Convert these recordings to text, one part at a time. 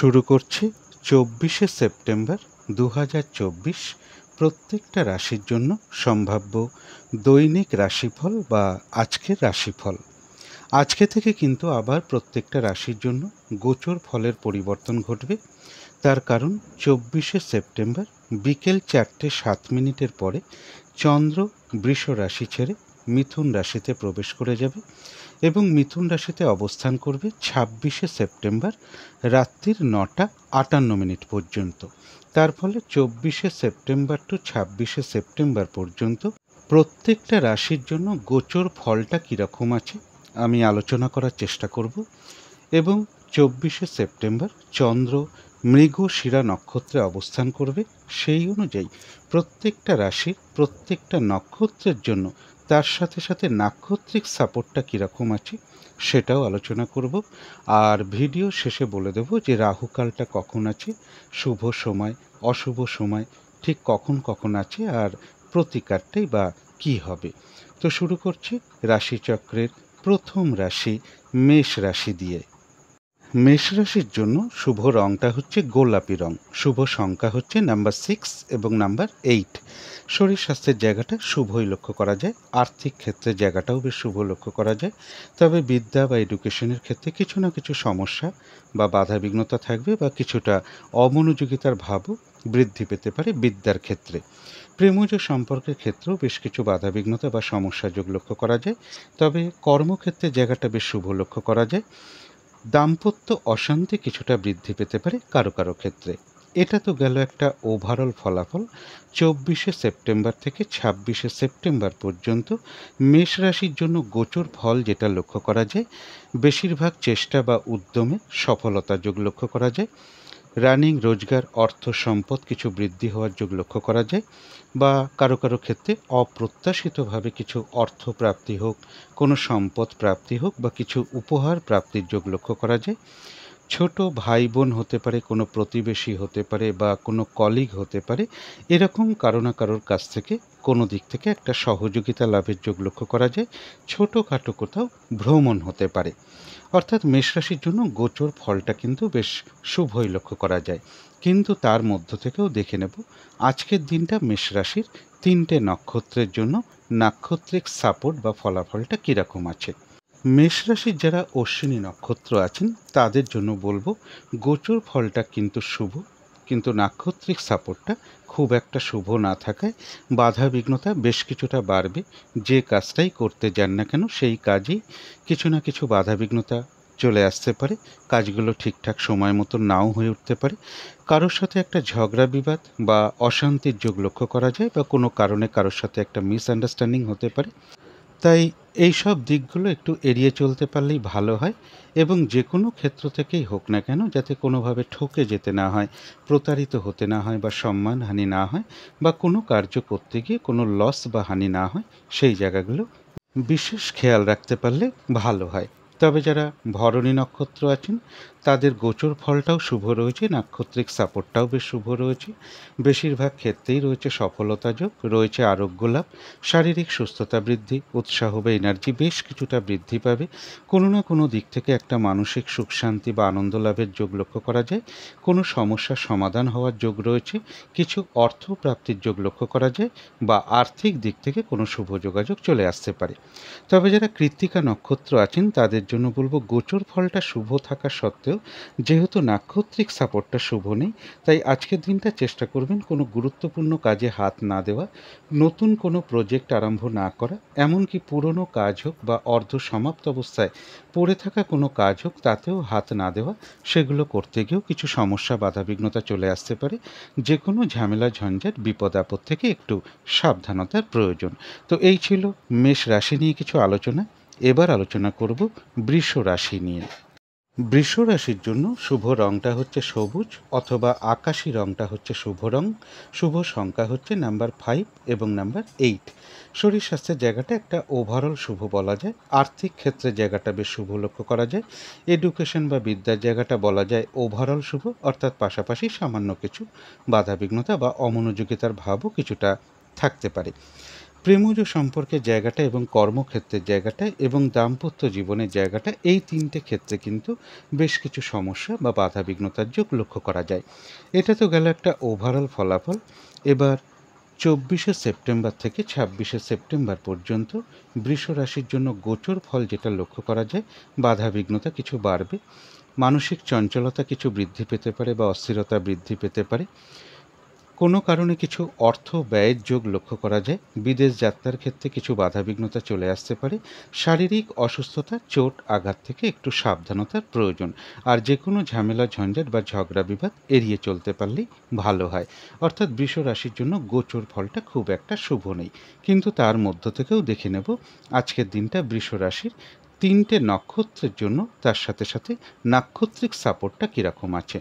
শুরু করছি 24শে সেপ্টেম্বর 2024 প্রত্যেকটা রাশির জন্য সম্ভাব্য দৈনিক রাশিফল বা আজকের রাশিফল। আজকে থেকে কিন্তু আবার প্রত্যেকটা রাশির জন্য গোচর ফলের পরিবর্তন ঘটবে। তার কারণ 24শে সেপ্টেম্বর বিকেল 4:07 পরে চন্দ্র বৃষ রাশি ছেড়ে মিথুন রাশিতে প্রবেশ করে যাবে এবং মিথুন রাশিতে অবস্থান করবে 26শে সেপ্টেম্বর রাত্রির 9:58 পর্যন্ত। তার ফলে 24শে সেপ্টেম্বর টু 26শে সেপ্টেম্বর পর্যন্ত প্রত্যেকটা রাশির জন্য গোচর ফলটা কীরকম আছে আমি আলোচনা করার চেষ্টা করব। এবং 24শে সেপ্টেম্বর চন্দ্র মৃগশিরা নক্ষত্রে অবস্থান করবে। সেই অনুযায়ী প্রত্যেকটা রাশির প্রত্যেকটা নক্ষত্রের জন্য তার সাথে সাথে নাক্ষত্রিক সাপোর্টটা কীরকম আছে সেটাও আলোচনা করব। আর ভিডিও শেষে বলে দেব যে রাহুকালটা কখন আছে, শুভ সময় অশুভ সময় ঠিক কখন কখন আছে, আর প্রতিকারটাই বা কী হবে। তো শুরু করছি রাশিচক্রের প্রথম রাশি মেষ রাশি দিয়ে। মেষ রাশির জন্য শুভ রংটা হচ্ছে গোলাপি রং, শুভ সংখ্যা হচ্ছে নাম্বার 6 এবং নাম্বার 8। শরীর স্বাস্থ্যের জায়গাটা শুভই লক্ষ্য করা যায়, আর্থিক ক্ষেত্রে জায়গাটাও বেশ শুভ লক্ষ্য করা যায়। তবে বিদ্যা বা এডুকেশনের ক্ষেত্রে কিছু না কিছু সমস্যা বা বাধা বিঘ্নতা থাকবে বা কিছুটা অমনোযোগিতার ভাবও বৃদ্ধি পেতে পারে বিদ্যার ক্ষেত্রে। প্রেমজ সম্পর্কের ক্ষেত্রেও বেশ কিছু বাধা বিঘ্নতা বা সমস্যা যোগ লক্ষ্য করা যায়। তবে কর্মক্ষেত্রে জায়গাটা বেশ শুভ লক্ষ্য করা যায়। দাম্পত্য অশান্তি কিছুটা বৃদ্ধি পেতে পারে কারো কারো ক্ষেত্রে। এটা তো গেল একটা ওভারঅল ফলাফল 24শে সেপ্টেম্বর থেকে 26শে সেপ্টেম্বর পর্যন্ত মেষ রাশির জন্য গোচর ফল যেটা লক্ষ্য করা যায়, বেশিরভাগ চেষ্টা বা উদ্যমে সফলতা যোগ লক্ষ্য করা যায়। রানিং রোজগার অর্থ সম্পদ কিছু বৃদ্ধি হওয়ার যোগ লক্ষ্য করা যায়, বা কারো কারো ক্ষেত্রে অপ্রত্যাশিতভাবে কিছু অর্থ প্রাপ্তি হোক, কোনো সম্পদ প্রাপ্তি হোক বা কিছু উপহার প্রাপ্তির যোগ লক্ষ্য করা যায়। ছোট ভাই বোন হতে পারে, কোনো প্রতিবেশী হতে পারে বা কোনো কলিগ হতে পারে, এরকম কারো না কারোর কাছ থেকে কোনো দিক থেকে একটা সহযোগিতা লাভের যোগ লক্ষ্য করা যায়। ছোটোখাটো কোথাও ভ্রমণ হতে পারে। অর্থাৎ মেষ রাশির জন্য গোচর ফলটা কিন্তু বেশ শুভই লক্ষ্য করা যায়। কিন্তু তার মধ্য থেকেও দেখে নেব আজকের দিনটা মেষ রাশির 3টে নক্ষত্রের জন্য নাক্ষত্রিক সাপোর্ট বা ফলাফলটা কীরকম আছে। মেষ রাশির যারা অশ্বিনী নক্ষত্র আছেন তাদের জন্য বলবো গোচর ফলটা কিন্তু শুভ, কিন্তু নাক্ষত্রিক সাপোর্টটা খুব একটা শুভ না থাকায় বাধা বিঘ্নতা বেশ কিছুটা বাড়বে। যে কাজটাই করতে যান না কেন সেই কাজেই কিছু না কিছু বাধা বিঘ্নতা চলে আসতে পারে। কাজগুলো ঠিকঠাক সময় মতো নাও হয়ে উঠতে পারে। কারোর সাথে একটা ঝগড়া বিবাদ বা অশান্তির যোগ লক্ষ্য করা যায়, বা কোনো কারণে কারোর সাথে একটা মিসআন্ডারস্ট্যান্ডিং হতে পারে। তাই এই সব দিকগুলো একটু এড়িয়ে চলতে পারলেই ভালো হয়। এবং যে কোনো ক্ষেত্র থেকেই হোক না কেন যাতে কোনোভাবে ঠকে যেতে না হয়, প্রতারিত হতে না হয় বা সম্মানহানি না হয়, বা কোনো কার্য করতে গিয়ে কোনো লস বা হানি না হয়, সেই জায়গাগুলো বিশেষ খেয়াল রাখতে পারলে ভালো হয়। তবে যারা ভরণী নক্ষত্র আছেন তাদের গোচর ফলটাও শুভ রয়েছে, নাক্ষত্রিক সাপোর্টটাও বেশ শুভ রয়েছে। বেশিরভাগ ক্ষেত্রেই রয়েছে সফলতা যোগ, রয়েছে আরোগ্য লাভ, শারীরিক সুস্থতা বৃদ্ধি, উৎসাহ বা এনার্জি বেশ কিছুটা বৃদ্ধি পাবে। কোনো না কোনো দিক থেকে একটা মানসিক সুখ শান্তি বা আনন্দ লাভের যোগ লক্ষ্য করা যায়। কোনো সমস্যার সমাধান হওয়ার যোগ রয়েছে, কিছু অর্থ প্রাপ্তির যোগ লক্ষ্য করা যায়, বা আর্থিক দিক থেকে কোনো শুভ যোগাযোগ চলে আসতে পারে। তবে যারা কৃত্তিকা নক্ষত্র আছেন তাদের জন্য বলবো গোচর ফলটা শুভ থাকা সত্ত্বেও যেহেতু নাক্ষত্রিক সাপোর্টটা শুভ নেই, তাই আজকের দিনটা চেষ্টা করবেন কোনো গুরুত্বপূর্ণ কাজে হাত না দেওয়া, নতুন কোনো প্রজেক্ট আরম্ভ না করা, এমনকি পুরনো কাজ হোক বা অর্ধ সমাপ্ত অবস্থায় পড়ে থাকা কোনো কাজ হোক তাতেও হাত না দেওয়া। সেগুলো করতে গিয়েও কিছু সমস্যা বাধাবিঘ্নতা চলে আসতে পারে। যে কোনো ঝামেলা ঝঞ্ঝাট বিপদ আপদ থেকে একটু সাবধানতার প্রয়োজন। তো এই ছিল মেষ রাশি নিয়ে কিছু আলোচনা। এবার আলোচনা করব বৃষ রাশি নিয়ে। বৃষ রাশির জন্য শুভ রংটা হচ্ছে সবুজ অথবা আকাশি রংটা হচ্ছে শুভ রং। শুভ সংখ্যা হচ্ছে নাম্বার 5 এবং নাম্বার 8। শরীর স্বাস্থ্যের জায়গাটা একটা ওভারঅল শুভ বলা যায়। আর্থিক ক্ষেত্রে জায়গাটা বেশ শুভ লক্ষ্য করা যায়। এডুকেশন বা বিদ্যার জায়গাটা বলা যায় ওভারঅল শুভ, অর্থাৎ পাশাপাশি সামান্য কিছু বাধাবিঘ্নতা বা অমনোযোগিতার ভাবও কিছুটা থাকতে পারে। প্রেমজ সম্পর্কের জায়গাটা এবং কর্মক্ষেত্রের জায়গাটা এবং দাম্পত্য জীবনের জায়গাটা, এই তিনটে ক্ষেত্রে কিন্তু বেশ কিছু সমস্যা বা বাধা বিঘ্নতার যোগ লক্ষ্য করা যায়। এটা তো গেল একটা ওভারঅল ফলাফল। এবার 24শে সেপ্টেম্বর থেকে 26শে সেপ্টেম্বর পর্যন্ত বৃষ রাশির জন্য গোচর ফল যেটা লক্ষ্য করা যায়, বাধা বিঘ্নতা কিছু বাড়বে, মানসিক চঞ্চলতা কিছু বৃদ্ধি পেতে পারে বা অস্থিরতা বৃদ্ধি পেতে পারে, কোনো কারণে কিছু অর্থ ব্যয়ের যোগ লক্ষ্য করা যায়, বিদেশ যাত্রার ক্ষেত্রে কিছু বাধাবিঘ্নতা চলে আসতে পারে, শারীরিক অসুস্থতা, চোট আঘাত থেকে একটু সাবধানতার প্রয়োজন। আর যে কোনো ঝামেলা ঝঞ্ঝাট বা ঝগড়া বিবাদ এড়িয়ে চলতে পারলেই ভালো হয়। অর্থাৎ বৃষ রাশির জন্য গোচর ফলটা খুব একটা শুভ নেই, কিন্তু তার মধ্য থেকেও দেখে নেব আজকের দিনটা বৃষ রাশির তিনটে নক্ষত্রের জন্য, তার সাথে সাথে নাক্ষত্রিক সাপোর্টটা কীরকম আছে।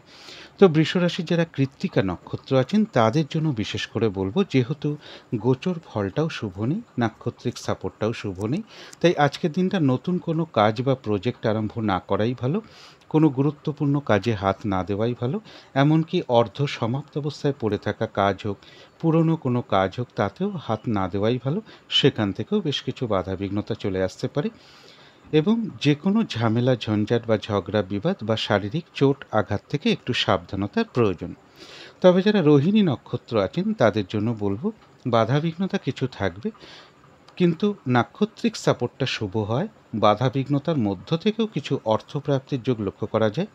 তো বৃষরাশির যারা কৃত্তিকা নক্ষত্র আছেন তাদের জন্য বিশেষ করে বলবো, যেহেতু গোচর ফলটাও শুভ নেই, নাক্ষত্রিক সাপোর্টটাও শুভ নেই, তাই আজকের দিনটা নতুন কোনো কাজ বা প্রজেক্ট আরম্ভ না করাই ভালো, কোনো গুরুত্বপূর্ণ কাজে হাত না দেওয়াই ভালো। এমনকি অর্ধ সমাপ্ত অবস্থায় পড়ে থাকা কাজ হোক, পুরনো কোনো কাজ হোক, তাতেও হাত না দেওয়াই ভালো। সেখান থেকেও বেশ কিছু বাধা বিঘ্নতা চলে আসতে পারে এবং যে কোনো ঝামেলা ঝঞ্ঝাট বা ঝগড়া বিবাদ বা শারীরিক চোট আঘাত থেকে একটু সাবধানতার প্রয়োজন। তবে যারা রোহিণী নক্ষত্র আছেন তাদের জন্য বলবো, বাধাবিঘ্নতা কিছু থাকবে, কিন্তু নাক্ষত্রিক সাপোর্টটা শুভ হয়। বাধাবিঘ্নতার মধ্য থেকেও কিছু অর্থপ্রাপ্তির যোগ লক্ষ্য করা যায়।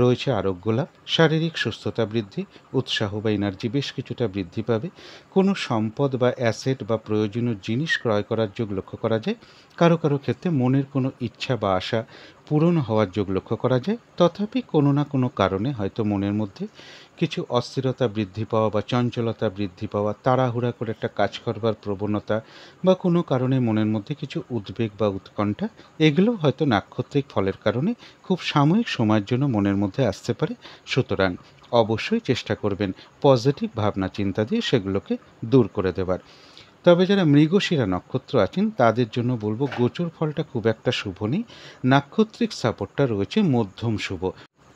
রয়েছে আরোগ্য লাভ, শারীরিক সুস্থতা বৃদ্ধি, উৎসাহ বা এনার্জি বেশ কিছুটা বৃদ্ধি পাবে। কোনো সম্পদ বা অ্যাসেট বা প্রয়োজনীয় জিনিস ক্রয় করার যোগ লক্ষ্য করা যায়। কারো কারো ক্ষেত্রে মনের কোনো ইচ্ছা বা আশা পূরণ হওয়ার যোগ লক্ষ্য করা যায়। তথাপি কোনো না কোনো কারণে হয়তো মনের মধ্যে কিছু অস্থিরতা বৃদ্ধি পাওয়া বা চঞ্চলতা বৃদ্ধি পাওয়া, তাড়াহুড়া করে একটা কাজ করবার প্রবণতা বা কোনো কারণে মনের মধ্যে কিছু উদ্বেগ বা উৎকণ্ঠা, এগুলো হয়তো নাক্ষত্রিক ফলের কারণে খুব সাময়িক সময়ের জন্য মনের মধ্যে আসতে পারে। সুতরাং অবশ্যই চেষ্টা করবেন পজিটিভ ভাবনা চিন্তা দিয়ে সেগুলোকে দূর করে দেবার। তবে যারা মৃগশিরা নক্ষত্র আছেন তাদের জন্য বলবো, গোচর ফলটা খুব একটা শুভ নেই, নাক্ষত্রিক সাপোর্টটা রয়েছে মধ্যম শুভ।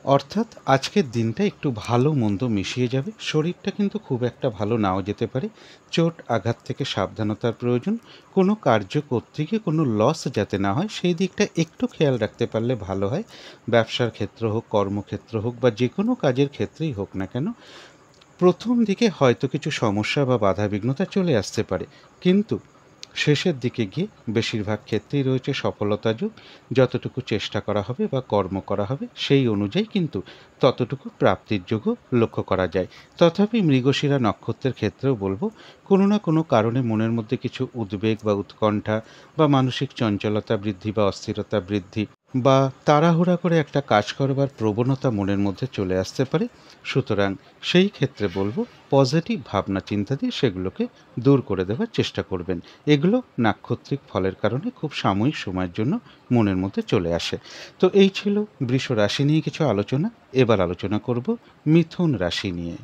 অর্থাৎ আজকের দিনটা একটু ভালো মন্দ মিশিয়ে যাবে, শরীরটা কিন্তু খুব একটা ভালো নাও যেতে পারে, চোট আঘাত থেকে সাবধানতার প্রয়োজন, কোনো কার্য করতে গিয়ে কোনো লস যাতে না হয় সেই দিকটা একটু খেয়াল রাখতে পারলে ভালো হয়। ব্যবসার ক্ষেত্র হোক, কর্মক্ষেত্র হোক বা যে কোনো কাজের ক্ষেত্রেই হোক না কেন, প্রথম দিকে হয়তো কিছু সমস্যা বা বাধাবিঘ্নতা চলে আসতে পারে, কিন্তু শেষের দিকে গিয়ে বেশিরভাগ ক্ষেত্রেই রয়েছে সফলতা যোগ। যতটুকু চেষ্টা করা হবে বা কর্ম করা হবে সেই অনুযায়ী কিন্তু ততটুকু প্রাপ্তির যোগও লক্ষ্য করা যায়। তথাপি মৃগশিরা নক্ষত্রের ক্ষেত্রেও বলবো, কোনো না কোনো কারণে মনের মধ্যে কিছু উদ্বেগ বা উৎকণ্ঠা বা মানসিক চঞ্চলতা বৃদ্ধি বা অস্থিরতা বৃদ্ধি বা তাড়াহুড়া করে একটা কাজ করবার প্রবণতা মনের মধ্যে চলে আসতে পারে। সুতরাং সেই ক্ষেত্রে বলবো, পজিটিভ ভাবনা চিন্তা দিয়ে সেগুলোকে দূর করে দেওয়ার চেষ্টা করবেন। এগুলো নাক্ষত্রিক ফলের কারণে খুব সাময়িক সময়ের জন্য মনের মধ্যে চলে আসে। তো এই ছিল বৃষ রাশি নিয়ে কিছু আলোচনা। এবার আলোচনা করব মিথুন রাশি নিয়ে।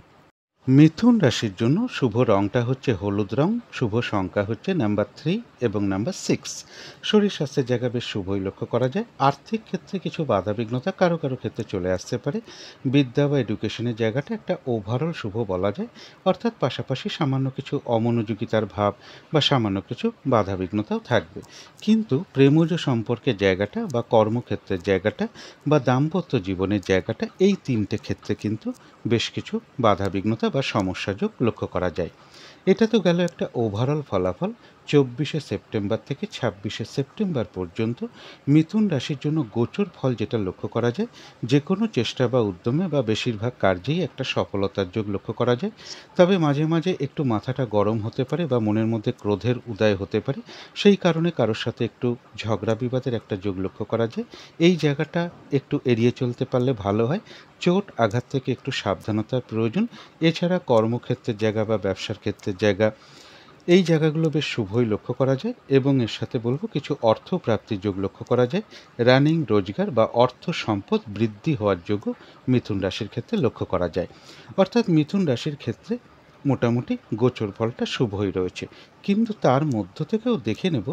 মিথুন রাশির জন্য শুভ রংটা হচ্ছে হলুদ রং, শুভ সংখ্যা হচ্ছে নাম্বার 3 এবং নাম্বার 6। শরীর স্বাস্থ্যের জায়গা বেশ শুভই লক্ষ্য করা যায়। আর্থিক ক্ষেত্রে কিছু বাধাবিঘ্নতা কারো কারো ক্ষেত্রে চলে আসতে পারে। বিদ্যা বা এডুকেশনের জায়গাটা একটা ওভারঅল শুভ বলা যায়। অর্থাৎ পাশাপাশি সামান্য কিছু অমনোযোগিতার ভাব বা সামান্য কিছু বাধাবিঘ্নতাও থাকবে। কিন্তু প্রেমজ সম্পর্কের জায়গাটা বা কর্মক্ষেত্রের জায়গাটা বা দাম্পত্য জীবনের জায়গাটা, এই তিনটে ক্ষেত্রে কিন্তু বেশ কিছু বাধাবিঘ্নতা বা সমস্যাযোগ লক্ষ্য করা যায়। এটা তো গেল একটা ওভারঅল ফলাফল। 24শে সেপ্টেম্বর থেকে 26শে সেপ্টেম্বর পর্যন্ত মিথুন রাশির জন্য গোচর ফল যেটা লক্ষ্য করা যায়, যে কোনো চেষ্টা বা উদ্যমে বা বেশিরভাগ কার্যেই একটা সফলতার যোগ লক্ষ্য করা যায়। তবে মাঝে মাঝে একটু মাথাটা গরম হতে পারে বা মনের মধ্যে ক্রোধের উদয় হতে পারে, সেই কারণে কারোর সাথে একটু ঝগড়া বিবাদের একটা যোগ লক্ষ্য করা যায়। এই জায়গাটা একটু এড়িয়ে চলতে পারলে ভালো হয়। চোট আঘাত থেকে একটু সাবধানতার প্রয়োজন। এছাড়া কর্মক্ষেত্রের জায়গা বা ব্যবসার ক্ষেত্রের জায়গা, এই জায়গাগুলো বেশ শুভই লক্ষ্য করা যায় এবং এর সাথে বলবো কিছু অর্থ প্রাপ্তির যোগ লক্ষ্য করা যায়। রানিং রোজগার বা অর্থ সম্পদ বৃদ্ধি হওয়ার যোগও মিথুন রাশির ক্ষেত্রে লক্ষ্য করা যায়। অর্থাৎ মিথুন রাশির ক্ষেত্রে মোটামুটি গোচর ফলটা শুভই রয়েছে, কিন্তু তার মধ্য থেকেও দেখে নেব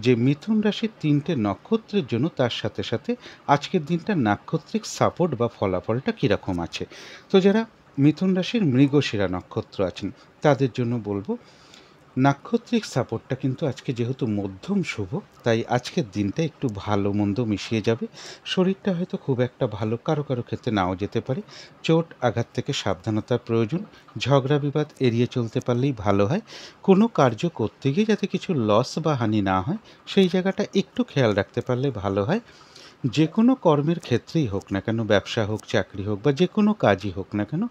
যে মিথুন রাশির তিনটে নক্ষত্রের জন্য তার সাথে সাথে আজকের দিনটা নাক্ষত্রিক সাপোর্ট বা ফলাফলটা কীরকম আছে। তো যারা মিথুন রাশির মৃগশিরা নক্ষত্র আছেন তাদের জন্য বলবো, নাক্ষত্রিক সাপোর্টটা কিন্তু আজকে যেহেতু মধ্যম শুভ, তাই আজকের দিনটা একটু ভালো মন্দ মিশিয়ে যাবে। শরীরটা হয়তো খুব একটা ভালো কারো কারো ক্ষেত্রে নাও যেতে পারে। চোট আঘাত থেকে সাবধানতার প্রয়োজন। ঝগড়া বিবাদ এড়িয়ে চলতে পারলেই ভালো হয়। কোনো কার্য করতে গিয়ে যাতে কিছু লস বা হানি না হয়, সেই জায়গাটা একটু খেয়াল রাখতে পারলে ভালো হয়। যে কোনো কর্মের ক্ষেত্রেই হোক না কেন, ব্যবসা হোক, চাকরি হোক বা যে কোনো কাজই হোক না কেন,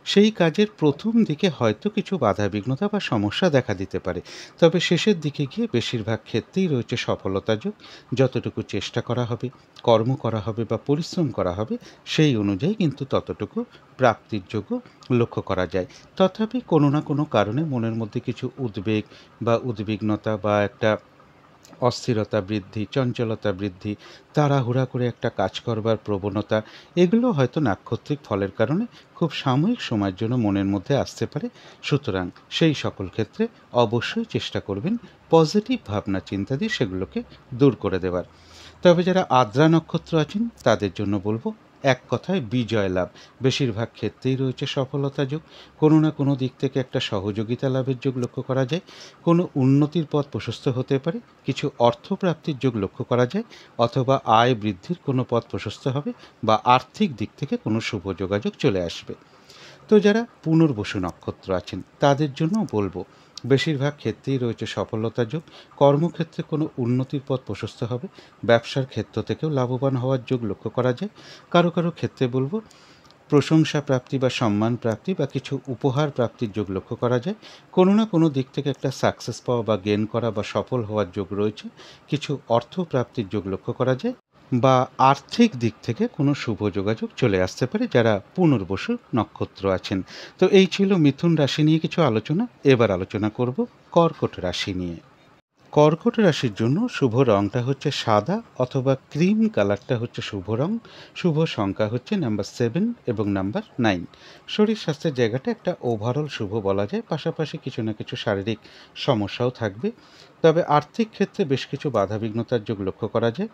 সেই কাজের প্রথম দিকে হয়তো কিছু বাধাবিঘ্নতা বা সমস্যা দেখা দিতে পারে। তবে শেষের দিকে গিয়ে বেশিরভাগ ক্ষেত্রেই রয়েছে সফলতা যোগ। যতটুকু চেষ্টা করা হবে, কর্ম করা হবে বা পরিশ্রম করা হবে, সেই অনুযায়ী কিন্তু ততটুকু প্রাপ্তির যোগ্য লক্ষ্য করা যায়। তথাপি কোনো না কোনো কারণে মনের মধ্যে কিছু উদ্বেগ বা উদ্বিগ্নতা বা একটা অস্থিরতা বৃদ্ধি, চঞ্চলতা বৃদ্ধি, তাড়াহুড়া করে একটা কাজ করবার প্রবণতা, এগুলো হয়তো নাক্ষত্রিক ফলের কারণে খুব সাময়িক সময়ের জন্য মনের মধ্যে আসতে পারে। সুতরাং সেই সকল ক্ষেত্রে অবশ্যই চেষ্টা করবেন পজিটিভ ভাবনা চিন্তা দিয়ে সেগুলোকে দূর করে দেওয়ার। তবে যারা আদ্রা নক্ষত্র আছেন তাদের জন্য বলবো, এক কথায় বিজয় লাভ। বেশিরভাগ ক্ষেত্রেই রয়েছে সফলতা যোগ। কোনো না কোনো দিক থেকে একটা সহযোগিতা লাভের যোগ লক্ষ্য করা যায়। কোনো উন্নতির পথ প্রশস্ত হতে পারে। কিছু অর্থপ্রাপ্তির যোগ লক্ষ্য করা যায়, অথবা আয় বৃদ্ধির কোনো পথ প্রশস্ত হবে, বা আর্থিক দিক থেকে কোনো শুভ যোগাযোগ চলে আসবে। তো যারা পুনর্বসু নক্ষত্র আছেন তাদের জন্য বলবো, বেশিরভাগ ক্ষেত্রেই রয়েছে সফলতা যোগ। কর্মক্ষেত্রে কোনো উন্নতির পথ প্রশস্ত হবে। ব্যবসার ক্ষেত্র থেকেও লাভবান হওয়ার যোগ লক্ষ্য করা যায়। কারো কারো ক্ষেত্রে বলবো, প্রশংসা প্রাপ্তি বা সম্মান প্রাপ্তি বা কিছু উপহার প্রাপ্তির যোগ লক্ষ্য করা যায়। কোনো না কোনো দিক থেকে একটা সাকসেস পাওয়া বা গেন করা বা সফল হওয়ার যোগ রয়েছে। কিছু অর্থ প্রাপ্তির যোগ লক্ষ্য করা যায়, বা আর্থিক দিক থেকে কোনো শুভ যোগাযোগ চলে আসতে পারে যারা পুনর্বসু নক্ষত্র আছেন। তো এই ছিল মিথুন রাশি নিয়ে কিছু আলোচনা। এবার আলোচনা করব কর্কট রাশি নিয়ে। কর্কট রাশির জন্য শুভ রংটা হচ্ছে সাদা অথবা ক্রিম কালারটা হচ্ছে শুভ রং। শুভ সংখ্যা হচ্ছে নাম্বার 7 এবং নাম্বার 9। শরীর স্বাস্থ্যের জায়গাটা একটা ওভারঅল শুভ বলা যায়, পাশাপাশি কিছু না কিছু শারীরিক সমস্যাও থাকবে। তবে আর্থিক ক্ষেত্রে বেশ কিছু বাধাবিঘ্নতার যোগ লক্ষ্য করা যায়।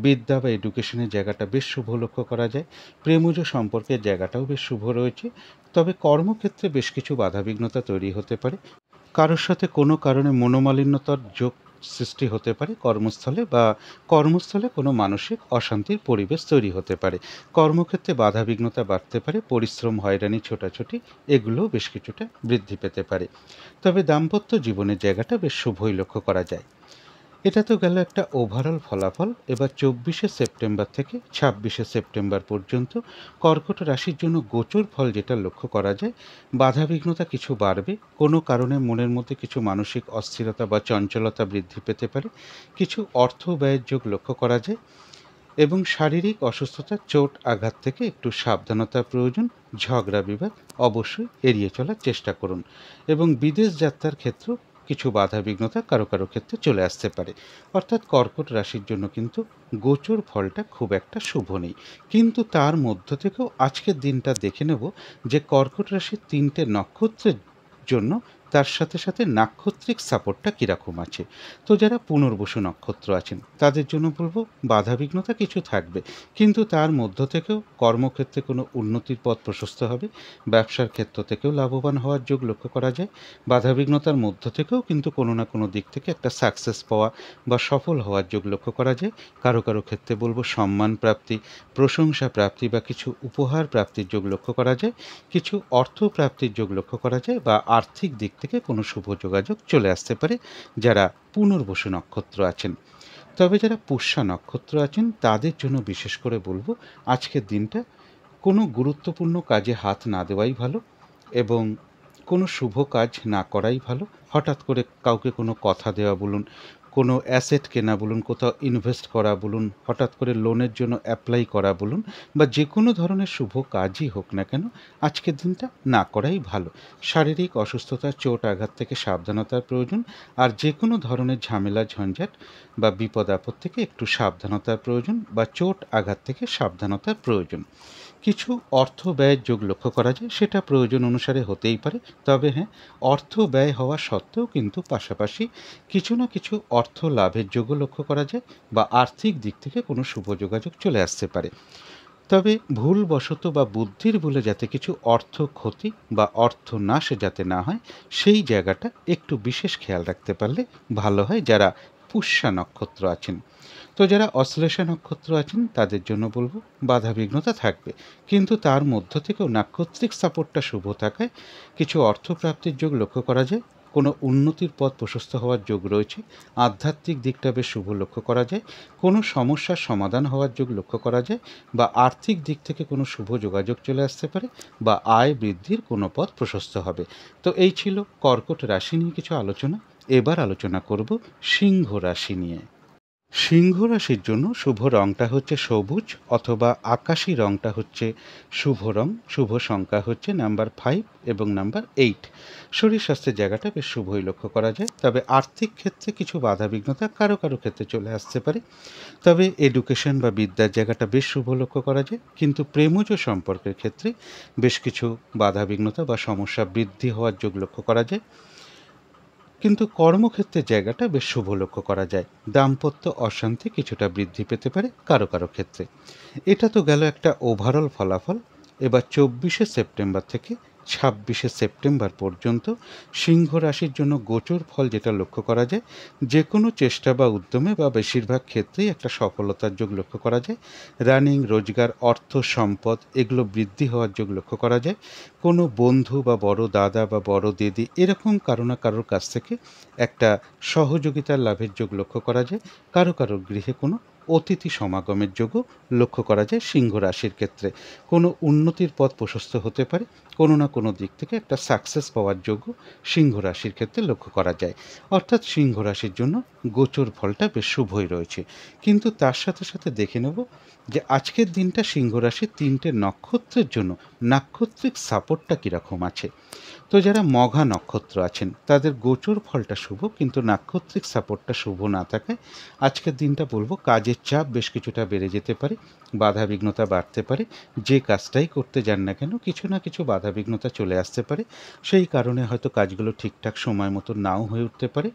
বিদ্যা বা এডুকেশনের জায়গাটা বেশ শুভ লক্ষ্য করা যায়। প্রেমজ সম্পর্কের জায়গাটাও বেশ শুভ রয়েছে। তবে কর্মক্ষেত্রে বেশ কিছু বাধাবিঘ্নতা তৈরি হতে পারে। কারোর সাথে কোনো কারণে মনোমালিন্যতার যোগ সৃষ্টি হতে পারে কর্মস্থলে, বা কর্মস্থলে কোনো মানসিক অশান্তির পরিবেশ তৈরি হতে পারে। কর্মক্ষেত্রে বাধাবিঘ্নতা বাড়তে পারে। পরিশ্রম, হয়রানি, ছোটাছুটি এগুলোও বেশ কিছুটা বৃদ্ধি পেতে পারে। তবে দাম্পত্য জীবনের জায়গাটা বেশ শুভই লক্ষ্য করা যায়। এটা তো গেল একটা ওভারঅল ফলাফল। এবার 24শে সেপ্টেম্বর থেকে 26শে সেপ্টেম্বর পর্যন্ত কর্কট রাশির জন্য গোচর ফল যেটা লক্ষ্য করা যায়, বাধাবিঘ্নতা কিছু বাড়বে। কোনো কারণে মনের মধ্যে কিছু মানসিক অস্থিরতা বা চঞ্চলতা বৃদ্ধি পেতে পারে। কিছু অর্থ ব্যয়ের যোগ লক্ষ্য করা যায়, এবং শারীরিক অসুস্থতা, চোট আঘাত থেকে একটু সাবধানতার প্রয়োজন। ঝগড়া বিবাদ অবশ্যই এড়িয়ে চলার চেষ্টা করুন, এবং বিদেশ যাত্রার ক্ষেত্রেও কিছু বাধাবিঘ্নতা কারো কারো ক্ষেত্রে চলে আসতে পারে। অর্থাৎ কর্কট রাশির জন্য কিন্তু গোচর ফলটা খুব একটা শুভ নেই। কিন্তু তার মধ্য থেকেও আজকের দিনটা দেখে নেব যে কর্কট রাশির 3টে নক্ষত্রের জন্য তার সাথে সাথে নাক্ষত্রিক সাপোর্টটা কীরকম আছে। তো যারা পুনর্বসু নক্ষত্র আছেন তাদের জন্য বলবো, বাধাবিঘ্নতা কিছু থাকবে, কিন্তু তার মধ্য থেকেও কর্মক্ষেত্রে কোনো উন্নতির পথ প্রশস্ত হবে। ব্যবসার ক্ষেত্র থেকেও লাভবান হওয়ার যোগ লক্ষ্য করা যায়। বাধাবিঘ্নতার মধ্য থেকেও কিন্তু কোনো না কোনো দিক থেকে একটা সাকসেস পাওয়া বা সফল হওয়ার যোগ লক্ষ্য করা যায়। কারো কারো ক্ষেত্রে বলবো সম্মান প্রাপ্তি, প্রশংসা প্রাপ্তি বা কিছু উপহার প্রাপ্তির যোগ লক্ষ্য করা যায়। কিছু অর্থ প্রাপ্তির যোগ লক্ষ্য করা যায়, বা আর্থিক দিক থেকে কোনো শুভ যোগাযোগ চলে আসতে পারে যারা পুনর্বসু নক্ষত্র আছেন। তবে যারা পুষ্যা নক্ষত্র আছেন তাদের জন্য বিশেষ করে বলবো, আজকের দিনটা কোনো গুরুত্বপূর্ণ কাজে হাত না দেওয়াই ভালো, এবং কোনো শুভ কাজ না করাই ভালো। হঠাৎ করে কাউকে কোনো কথা দেওয়া বলুন, কোনো অ্যাসেট কেনা বলুন, কোথাও ইনভেস্ট করা বলুন, হঠাৎ করে লোনের জন্য অ্যাপ্লাই করা বলুন, বা যে কোনো ধরনের শুভ কাজই হোক না কেন, আজকের দিনটা না করাই ভালো। শারীরিক অসুস্থতা, চোট আঘাত থেকে সাবধানতার প্রয়োজন। আর যে কোনো ধরনের ঝামেলা ঝঞ্ঝাট বা বিপদ আপদ থেকে একটু সাবধানতার প্রয়োজন, বা চোট আঘাত থেকে সাবধানতার প্রয়োজন। কিছু অর্থ ব্যয়ের যোগ লক্ষ্য করা যায়, সেটা প্রয়োজন অনুসারে হতেই পারে। তবে হ্যাঁ, অর্থ ব্যয় হওয়া সত্ত্বেও কিন্তু পাশাপাশি কিছু না কিছু অর্থ লাভের যোগও লক্ষ্য করা যায়, বা আর্থিক দিক থেকে কোনো শুভ যোগাযোগ চলে আসতে পারে। তবে ভুলবশত বা বুদ্ধির ভুলে যাতে কিছু অর্থ ক্ষতি বা অর্থ নাশ যাতে না হয়, সেই জায়গাটা একটু বিশেষ খেয়াল রাখতে পারলে ভালো হয় যারা পুষ্যা নক্ষত্র আছেন। তো যারা অশ্লেষা নক্ষত্র আছেন তাদের জন্য বলবো বাধাবিঘ্নতা থাকবে, কিন্তু তার মধ্য থেকেও নাক্ষত্রিক সাপোর্টটা শুভ থাকায় কিছু অর্থপ্রাপ্তির যোগ লক্ষ্য করা যায়। কোনো উন্নতির পথ প্রশস্ত হওয়ার যোগ রয়েছে। আধ্যাত্মিক দিকটা বেশ শুভ লক্ষ্য করা যায়। কোনো সমস্যার সমাধান হওয়ার যোগ লক্ষ্য করা যায়, বা আর্থিক দিক থেকে কোনো শুভ যোগাযোগ চলে আসতে পারে, বা আয় বৃদ্ধির কোনো পথ প্রশস্ত হবে। তো এই ছিল কর্কট রাশি নিয়ে কিছু আলোচনা। এবার আলোচনা করব সিংহ রাশি নিয়ে। সিংহ রাশির জন্য শুভ রংটা হচ্ছে সবুজ অথবা আকাশি রংটা হচ্ছে শুভ রং। শুভ সংখ্যা হচ্ছে নাম্বার 5 এবং নাম্বার 8। শরীর স্বাস্থ্যের জায়গাটা বেশ শুভই লক্ষ্য করা যায়, তবে আর্থিক ক্ষেত্রে কিছু বাধাবিঘ্নতা কারো কারো ক্ষেত্রে চলে আসতে পারে। তবে এডুকেশন বা বিদ্যার জায়গাটা বেশ শুভ লক্ষ্য করা যায়, কিন্তু প্রেমজ সম্পর্কের ক্ষেত্রে বেশ কিছু বাধাবিঘ্নতা বা সমস্যা বৃদ্ধি হওয়ার যোগ লক্ষ্য করা যায়। কিন্তু কর্মক্ষেত্রের জায়গাটা বেশ শুভ লক্ষ্য করা যায়। দাম্পত্য অশান্তি কিছুটা বৃদ্ধি পেতে পারে কারো কারো ক্ষেত্রে। এটা তো গেল একটা ওভারঅল ফলাফল। এবার 24শে সেপ্টেম্বর থেকে 26শে সেপ্টেম্বর পর্যন্ত সিংহ রাশির জন্য গোচর ফল যেটা লক্ষ্য করা যায়, যে কোনো চেষ্টা বা উদ্যমে বা বেশিরভাগ ক্ষেত্রেই একটা সফলতার যোগ লক্ষ্য করা যায়। রানিং, রোজগার, অর্থ, সম্পদ এগুলো বৃদ্ধি হওয়ার যোগ লক্ষ্য করা যায়। কোনো বন্ধু বা বড় দাদা বা বড় দিদি এরকম কারো না কারোর কাছ থেকে একটা সহযোগিতার লাভের যোগ লক্ষ্য করা যায়। কারো কারো গৃহে কোনো অতিথি সমাগমের যোগও লক্ষ্য করা যায় সিংহ রাশির ক্ষেত্রে। কোনো উন্নতির পথ প্রশস্ত হতে পারে, কোনো না কোনো দিক থেকে একটা সাকসেস পাওয়ার যোগও সিংহ রাশির ক্ষেত্রে লক্ষ্য করা যায়। অর্থাৎ সিংহ রাশির জন্য গোচর ফলটা বেশ শুভই রয়েছে। কিন্তু তার সাথে সাথে দেখে নেব যে আজকের দিনটা সিংহ রাশির 3টে নক্ষত্রের জন্য নাক্ষত্রিক সাপোর্টটা কীরকম আছে। তো যারা মঘা নক্ষত্র আছেন তাদের গোচর ফলটা শুভ, কিন্তু নাক্ষত্রিক সাপোর্টটা শুভ না থাকায় আজকের দিনটা বলবো কাজের চাপ বেশ কিছুটা বেড়ে যেতে পারে, বাধাবিঘ্নতা বাড়তে পারে। যে কাজটাই করতে যান না কেন কিছু না কিছু বাধাবিঘ্নতা চলে আসতে পারে। সেই কারণে হয়তো কাজগুলো ঠিকঠাক সময় মতো নাও হয়ে উঠতে পারে।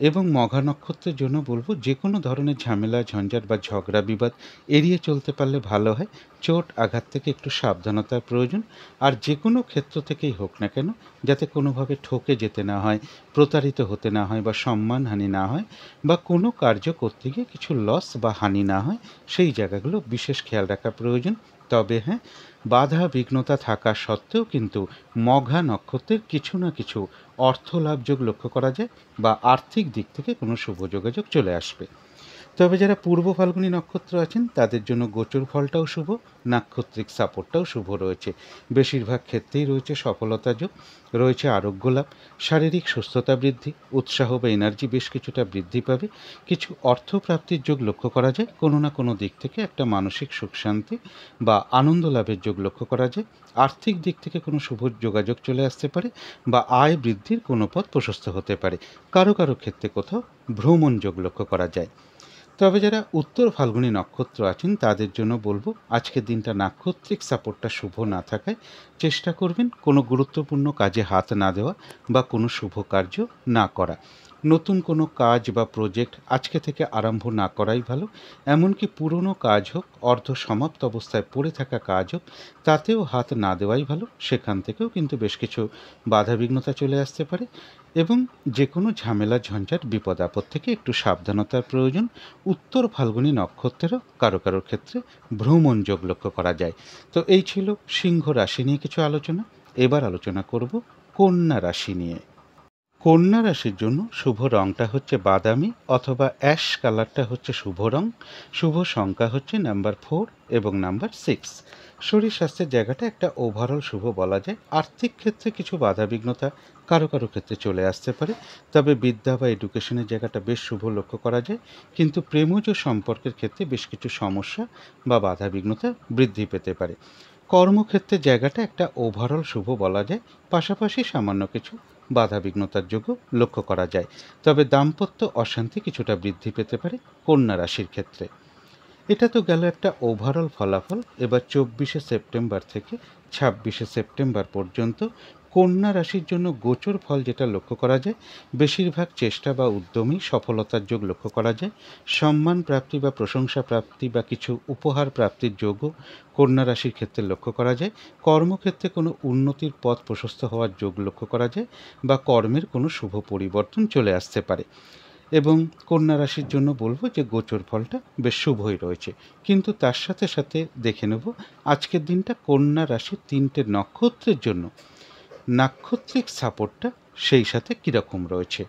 এবং মঘা নক্ষত্রের জন্য বলবো যে কোনো ধরনের ঝামেলা, ঝঞ্ঝাট বা ঝগড়া বিবাদ এড়িয়ে চলতে পারলে ভালো হয়। চোট আঘাত থেকে একটু সাবধানতার প্রয়োজন। আর যে কোনো ক্ষেত্র থেকেই হোক না কেন যাতে কোনোভাবে ঠকে যেতে না হয়, প্রতারিত হতে না হয়, বা সম্মানহানি না হয়, বা কোনো কার্য করতে গিয়ে কিছু লস বা হানি না হয়, সেই জায়গাগুলো বিশেষ খেয়াল রাখা প্রয়োজন। তবে হ্যাঁ, বাধা বিঘ্নতা থাকা সত্ত্বেও কিন্তু মঘা নক্ষত্রের কিছু না কিছু অর্থ লাভযোগ লক্ষ্য করা যায়, বা আর্থিক দিক থেকে কোনো শুভ যোগাযোগ চলে আসবে। তবে যারা পূর্ব ফাল্গুনী নক্ষত্র আছেন তাদের জন্য গোচর ফলটাও শুভ, নাক্ষত্রিক সাপোর্টটাও শুভ রয়েছে। বেশিরভাগ ক্ষেত্রেই রয়েছে সফলতা যোগ, রয়েছে আরোগ্য লাভ, শারীরিক সুস্থতা বৃদ্ধি, উৎসাহ বা এনার্জি বেশ কিছুটা বৃদ্ধি পাবে। কিছু অর্থপ্রাপ্তির যোগ লক্ষ্য করা যায়, কোনো না কোনো দিক থেকে একটা মানসিক সুখ শান্তি বা আনন্দ লাভের যোগ লক্ষ্য করা যায়। আর্থিক দিক থেকে কোনো শুভ যোগাযোগ চলে আসতে পারে, বা আয় বৃদ্ধির কোনো পথ প্রশস্ত হতে পারে। কারো কারো ক্ষেত্রে কোথাও ভ্রমণ যোগ লক্ষ্য করা যায়। তবে যারা উত্তর ফাল্গুনী নক্ষত্র আছেন তাদের জন্য বলবো আজকের দিনটা নাক্ষত্রিক সাপোর্টটা শুভ না থাকায় চেষ্টা করবেন কোনো গুরুত্বপূর্ণ কাজে হাত না দেওয়া বা কোনো শুভ কার্য না করা। নতুন কোনো কাজ বা প্রজেক্ট আজকে থেকে আরম্ভ না করাই ভালো। এমনকি পুরনো কাজ হোক, অর্ধ সমাপ্ত অবস্থায় পড়ে থাকা কাজ হোক, তাতেও হাত না দেওয়াই ভালো। সেখান থেকেও কিন্তু বেশ কিছু বাধাবিঘ্নতা চলে আসতে পারে। এবং যে কোনো ঝামেলা, ঝঞ্ঝাট, বিপদ আপদ থেকে একটু সাবধানতার প্রয়োজন। উত্তর ফাল্গুনী নক্ষত্রেরও কারো কারোর ক্ষেত্রে ভ্রমণ যোগ লক্ষ্য করা যায়। তো এই ছিল সিংহ রাশি নিয়ে কিছু আলোচনা। এবার আলোচনা করব কন্যা রাশি নিয়ে। কন্যা রাশির জন্য শুভ রংটা হচ্ছে বাদামি অথবা অ্যাশ কালারটা হচ্ছে শুভ রং। শুভ সংখ্যা হচ্ছে নাম্বার 4 এবং নাম্বার 6। শরীর স্বাস্থ্যের জায়গাটা একটা ওভারঅল শুভ বলা যায়। আর্থিক ক্ষেত্রে কিছু বাধাবিঘ্নতা কারো কারো ক্ষেত্রে চলে আসতে পারে, তবে বিদ্যা বা এডুকেশনের জায়গাটা বেশ শুভ লক্ষ্য করা যায়। কিন্তু প্রেমজ সম্পর্কের ক্ষেত্রে বেশ কিছু সমস্যা বা বাধাবিঘ্নতা বৃদ্ধি পেতে পারে। কর্মক্ষেত্রের জায়গাটা একটা ওভারঅল শুভ বলা যায়, পাশাপাশি সামান্য কিছু বাধাবিঘ্নতার যোগও লক্ষ্য করা যায়। তবে দাম্পত্য অশান্তি কিছুটা বৃদ্ধি পেতে পারে কন্যা রাশির ক্ষেত্রে। এটা তো গেল একটা ওভারঅল ফলাফল। এবার 24শে সেপ্টেম্বর থেকে 26শে সেপ্টেম্বর পর্যন্ত কন্যা রাশির জন্য গোচর ফল যেটা লক্ষ্য করা যায়, বেশিরভাগ চেষ্টা বা উদ্যমেই সফলতার যোগ লক্ষ্য করা যায়। সম্মান প্রাপ্তি বা প্রশংসা প্রাপ্তি বা কিছু উপহার প্রাপ্তির যোগও কন্যা রাশির ক্ষেত্রে লক্ষ্য করা যায়। কর্মক্ষেত্রে কোনো উন্নতির পথ প্রশস্ত হওয়ার যোগ লক্ষ্য করা যায় বা কর্মের কোনো শুভ পরিবর্তন চলে আসতে পারে। এবং কন্যা রাশির জন্য বলবো যে গোচর ফলটা বেশ শুভই রয়েছে। কিন্তু তার সাথে সাথে দেখে নেব আজকের দিনটা কন্যা রাশির 3টে নক্ষত্রের জন্য নাক্ষত্রিক সাপোর্টটা সেই সাথে কীরকম রয়েছে।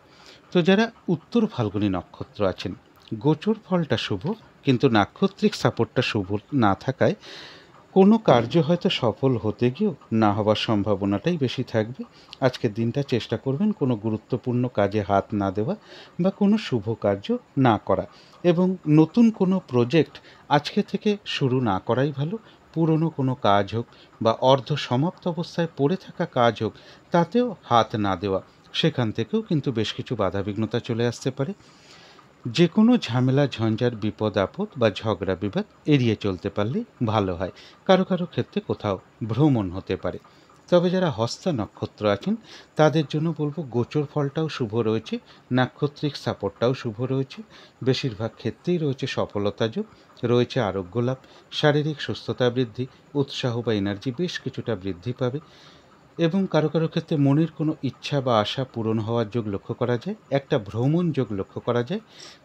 তো যারা উত্তর ফাল্গুনী নক্ষত্র আছেন, গোচর ফলটা শুভ, কিন্তু নাক্ষত্রিক সাপোর্টটা শুভ না থাকায় কোনো কার্য হয়তো সফল হতে গিয়েও না হওয়ার সম্ভাবনাটাই বেশি থাকবে। আজকের দিনটা চেষ্টা করবেন কোনো গুরুত্বপূর্ণ কাজে হাত না দেওয়া বা কোনো শুভ কার্য না করা, এবং নতুন কোনো প্রজেক্ট আজকে থেকে শুরু না করাই ভালো। পুরনো কোনো কাজ হোক বা অর্ধ সমাপ্ত অবস্থায় পড়ে থাকা কাজ হোক, তাতেও হাত না দেওয়া, সেখান থেকেও কিন্তু বেশ কিছু বাধাবিঘ্নতা চলে আসতে পারে। যে কোনো ঝামেলা ঝঞ্ঝাট বিপদ আপদ বা ঝগড়া বিবাদ এড়িয়ে চলতে পারলেই ভালো হয়। কারো কারো ক্ষেত্রে কোথাও ভ্রমণ হতে পারে। তবে যারা হস্তা নক্ষত্র আছেন তাদের জন্য বলবো গোচর ফলটাও শুভ রয়েছে, নাক্ষত্রিক সাপোর্টটাও শুভ রয়েছে। বেশিরভাগ ক্ষেত্রেই রয়েছে সফলতা যোগ, রয়েছে আরোগ্য লাভ, শারীরিক সুস্থতা বৃদ্ধি, উৎসাহ বা এনার্জি বেশ কিছুটা বৃদ্ধি পাবে। এবং কারো কারো ক্ষেত্রে মনের কোনো ইচ্ছা বা আশা পূরণ হওয়ার যোগ লক্ষ্য করা যায়, একটা ভ্রমণ যোগ লক্ষ্য করা যায়,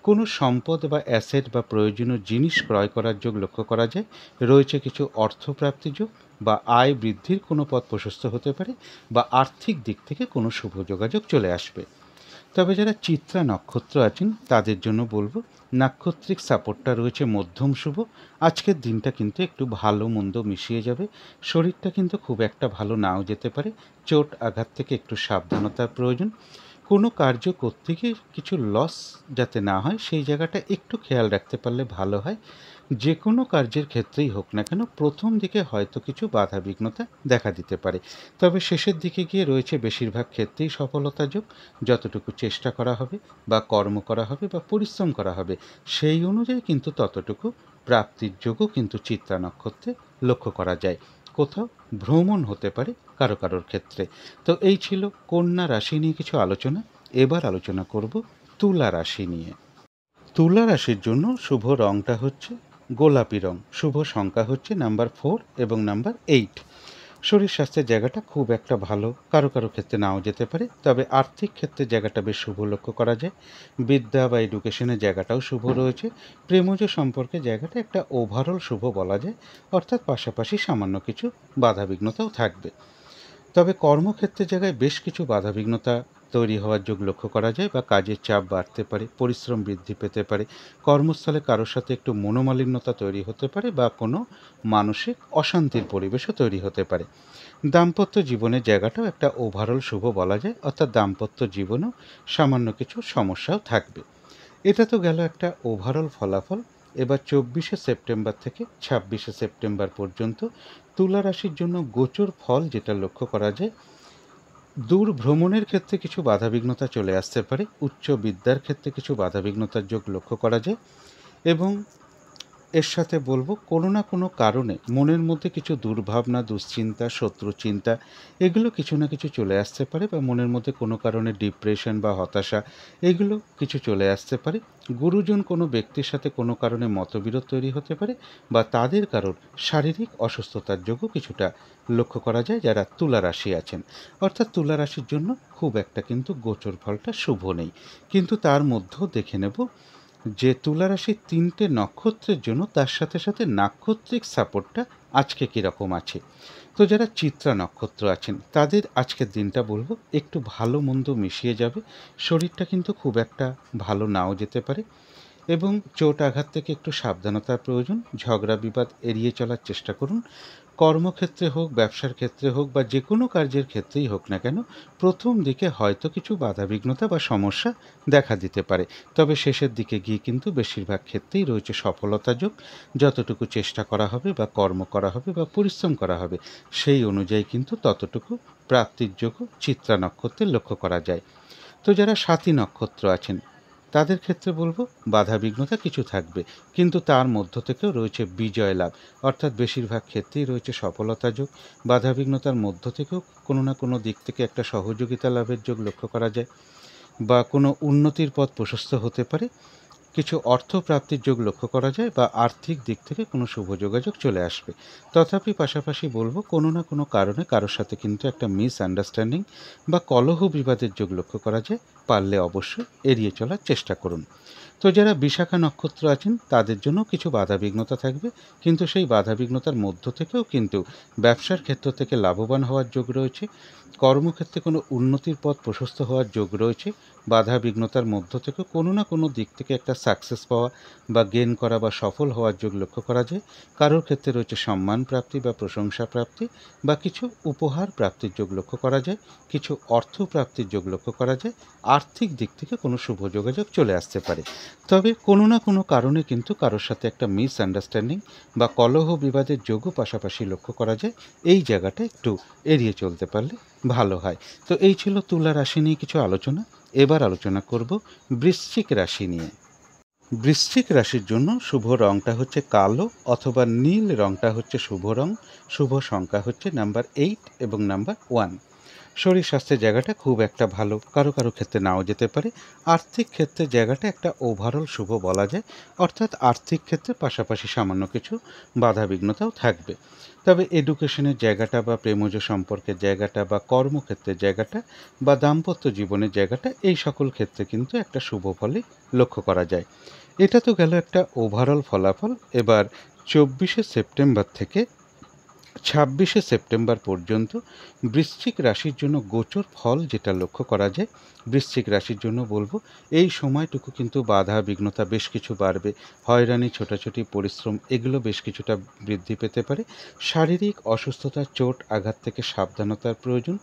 কোনো সম্পদ বা অ্যাসেট বা প্রয়োজনীয় জিনিস ক্রয় করার যোগ লক্ষ্য করা যায়, রয়েছে কিছু অর্থপ্রাপ্তি যোগ বা আয় বৃদ্ধির কোনো পথ প্রশস্ত হতে পারে বা আর্থিক দিক থেকে কোনো শুভ যোগাযোগ চলে আসবে। তবে যারা চিত্রা নক্ষত্র আছেন তাদের জন্য বলবো নাক্ষত্রিক সাপোর্টটা রয়েছে মধ্যম শুভ। আজকের দিনটা কিন্তু একটু ভালো মন্দ মিশিয়ে যাবে, শরীরটা কিন্তু খুব একটা ভালো নাও যেতে পারে, চোট আঘাত থেকে একটু সাবধানতার প্রয়োজন। কোনো কার্য করতে গিয়ে কিছু লস যাতে না হয় সেই জায়গাটা একটু খেয়াল রাখতে পারলে ভালো হয়। যে কোনো কার্যের ক্ষেত্রেই হোক না কেন প্রথম দিকে হয়তো কিছু বাধা বিঘ্নতা দেখা দিতে পারে, তবে শেষের দিকে গিয়ে রয়েছে বেশিরভাগ ক্ষেত্রেই সফলতা যোগ। যতটুকু চেষ্টা করা হবে বা কর্ম করা হবে বা পরিশ্রম করা হবে সেই অনুযায়ী কিন্তু ততটুকু প্রাপ্তির যোগও কিন্তু চিত্রা নক্ষত্রে লক্ষ্য করা যায়। কোথাও ভ্রমণ হতে পারে কারো কারোর ক্ষেত্রে। তো এই ছিল কন্যা রাশি নিয়ে কিছু আলোচনা। এবার আলোচনা করব তুলা রাশি নিয়ে। তুলা রাশির জন্য শুভ রংটা হচ্ছে গোলাপি রং, শুভ সংখ্যা হচ্ছে নাম্বার 4 এবং নাম্বার 8। শরীর স্বাস্থ্যের জায়গাটা খুব একটা ভালো, কারো কারো ক্ষেত্রে নাও যেতে পারে, তবে আর্থিক ক্ষেত্রে জায়গাটা বেশ শুভ লক্ষ্য করা যায়। বিদ্যা বা এডুকেশনের জায়গাটাও শুভ রয়েছে। প্রেমজ সম্পর্কে জায়গাটা একটা ওভারঅল শুভ বলা যায়, অর্থাৎ পাশাপাশি সামান্য কিছু বাধাবিঘ্নতাও থাকবে। তবে কর্মক্ষেত্রের জায়গায় বেশ কিছু বাধাবিঘ্নতা তৈরি হওয়ার যোগ লক্ষ্য করা যায় বা কাজের চাপ বাড়তে পারে, পরিশ্রম বৃদ্ধি পেতে পারে, কর্মস্থলে কারোর সাথে একটু মনোমালিন্যতা তৈরি হতে পারে বা কোনো মানসিক অশান্তির পরিবেশও তৈরি হতে পারে। দাম্পত্য জীবনের জায়গাটাও একটা ওভারঅল শুভ বলা যায়, অর্থাৎ দাম্পত্য জীবনেও সামান্য কিছু সমস্যাও থাকবে। এটা তো গেল একটা ওভারঅল ফলাফল। এবার 24শে সেপ্টেম্বর থেকে 26শে সেপ্টেম্বর পর্যন্ত তুলা রাশির জন্য গোচর ফল যেটা লক্ষ্য করা যায়, দূর ভ্রমণের ক্ষেত্রে কিছু বাধাবিঘ্নতা চলে আসতে পারে, উচ্চ বিদ্যার ক্ষেত্রে কিছু বাধাবিঘ্নতার যোগ লক্ষ্য করা যায়, এবং এর সাথে বলবো কোনো না কোনো কারণে মনের মধ্যে কিছু দুর্ভাবনা, দুশ্চিন্তা, শত্রুচিন্তা এগুলো কিছু না কিছু চলে আসতে পারে, বা মনের মধ্যে কোনো কারণে ডিপ্রেশন বা হতাশা এগুলো কিছু চলে আসতে পারে। গুরুজন কোনো ব্যক্তির সাথে কোনো কারণে মতবিরোধ তৈরি হতে পারে, বা তাদের কারোর শারীরিক অসুস্থতার যোগও কিছুটা লক্ষ্য করা যায় যারা তুলা রাশি আছেন। অর্থাৎ তুলা রাশির জন্য খুব একটা কিন্তু গোচর ফলটা শুভ নেই। কিন্তু তার মধ্যেও দেখে নেব যে তুলা রাশির 3টে নক্ষত্রের জন্য তার সাথে সাথে নাক্ষত্রিক সাপোর্টটা আজকে কীরকম আছে। তো যারা চিত্রা নক্ষত্র আছেন তাদের আজকের দিনটা বলবো একটু ভালো মন্দ মিশিয়ে যাবে, শরীরটা কিন্তু খুব একটা ভালো নাও যেতে পারে, এবং চোট আঘাত থেকে একটু সাবধানতার প্রয়োজন। ঝগড়া বিবাদ এড়িয়ে চলার চেষ্টা করুন। কর্মক্ষেত্রে হোক, ব্যবসার ক্ষেত্রে হোক, বা যে কোনো কার্যের ক্ষেত্রেই হোক না কেন প্রথম দিকে হয়তো কিছু বাধাবিঘ্নতা বা সমস্যা দেখা দিতে পারে, তবে শেষের দিকে গিয়ে কিন্তু বেশিরভাগ ক্ষেত্রেই রয়েছে সফলতা যোগ। যতটুকু চেষ্টা করা হবে বা কর্ম করা হবে বা পরিশ্রম করা হবে সেই অনুযায়ী কিন্তু ততটুকু প্রাপ্তির যোগও চিত্রা নক্ষত্রে লক্ষ্য করা যায়। তো যারা সাথী নক্ষত্র আছেন তাদের ক্ষেত্রে বলবো বাধা বিঘ্নতা কিছু থাকবে, কিন্তু তার মধ্য থেকেও রয়েছে বিজয় লাভ, অর্থাৎ বেশিরভাগ ক্ষেত্রেই রয়েছে সফলতা যোগ। বাধা বিঘ্নতার মধ্য থেকেও কোনো না কোনো দিক থেকে একটা সহযোগিতা লাভের যোগ লক্ষ্য করা যায়, বা কোনো উন্নতির পথ প্রশস্ত হতে পারে, কিছু অর্থ প্রাপ্তির যোগ লক্ষ্য করা যায়, বা আর্থিক দিক থেকে কোনো শুভ যোগাযোগ চলে আসবে। তথাপি পাশাপাশি বলবো কোনো না কোনো কারণে কারোর সাথে কিন্তু একটা মিসআন্ডারস্ট্যান্ডিং বা কলহ বিবাদের যোগ লক্ষ্য করা যায়, পারলে অবশ্যই এড়িয়ে চলার চেষ্টা করুন। তো যারা বিশাখা নক্ষত্র আছেন তাদের জন্য কিছু বাধাবিঘ্নতা থাকবে, কিন্তু সেই বাধাবিঘ্নতার মধ্য থেকেও কিন্তু ব্যবসার ক্ষেত্র থেকে লাভবান হওয়ার যোগ রয়েছে, কর্মক্ষেত্রে কোনো উন্নতির পথ প্রশস্ত হওয়ার যোগ রয়েছে। বাধা বিঘ্নতার মধ্য থেকে কোনো না কোনো দিক থেকে একটা সাকসেস পাওয়া বা গেন করা বা সফল হওয়ার যোগ লক্ষ্য করা যায়। কারোর ক্ষেত্রে রয়েছে সম্মান প্রাপ্তি বা প্রশংসা প্রাপ্তি, বা কিছু উপহার প্রাপ্তির যোগ লক্ষ্য করা যায়, কিছু অর্থ প্রাপ্তির যোগ লক্ষ্য করা যায়। আর্থিক দিক থেকে কোনো শুভ যোগাযোগ চলে আসতে পারে। তবে কোনো না কোনো কারণে কিন্তু কারোর সাথে একটা মিসআন্ডারস্ট্যান্ডিং বা কলহ বিবাদের যোগও পাশাপাশি লক্ষ্য করা যায়। এই জায়গাটা একটু এড়িয়ে চলতে পারলে ভালো হয়। তো এই ছিল তুলা রাশি নিয়ে কিছু আলোচনা। এবার আলোচনা করব বৃশ্চিক রাশি নিয়ে। বৃশ্চিক রাশির জন্য শুভ রংটা হচ্ছে কালো অথবা নীল, রংটা হচ্ছে শুভ রং। শুভ সংখ্যা হচ্ছে নাম্বার 8 এবং নাম্বার 1। শরীর স্বাস্থ্যের জায়গাটা খুব একটা ভালো, কারো কারো ক্ষেত্রে নাও যেতে পারে। আর্থিক ক্ষেত্রে জায়গাটা একটা ওভারঅল শুভ বলা যায়, অর্থাৎ আর্থিক ক্ষেত্রে পাশাপাশি সামান্য কিছু বাধা বিঘ্নতাও থাকবে। তবে এডুকেশনের জায়গাটা বা প্রেমজ সম্পর্কের জায়গাটা বা কর্মক্ষেত্রের জায়গাটা বা দাম্পত্য জীবনের জায়গাটা, এই সকল ক্ষেত্রে কিন্তু একটা শুভ ফলই লক্ষ্য করা যায়। এটা তো গেল একটা ওভারঅল ফলাফল। এবার 24শে সেপ্টেম্বর থেকে 26শে সেপ্টেম্বর পর্যন্ত বৃশ্চিক রাশির জন্য গোচর ফল যেটা লক্ষ্য করা যায়, বৃশ্চিক রাশির জন্য বলবো এই সময়টুকু কিন্তু বাধা বিঘ্নতা বেশ কিছু বাড়বে, হয়রানি ছোটাছুটি পরিশ্রম এগুলো বেশ কিছুটা বৃদ্ধি পেতে পারে। শারীরিক অসুস্থতা চোট আঘাত থেকে সাবধানতার প্রয়োজন।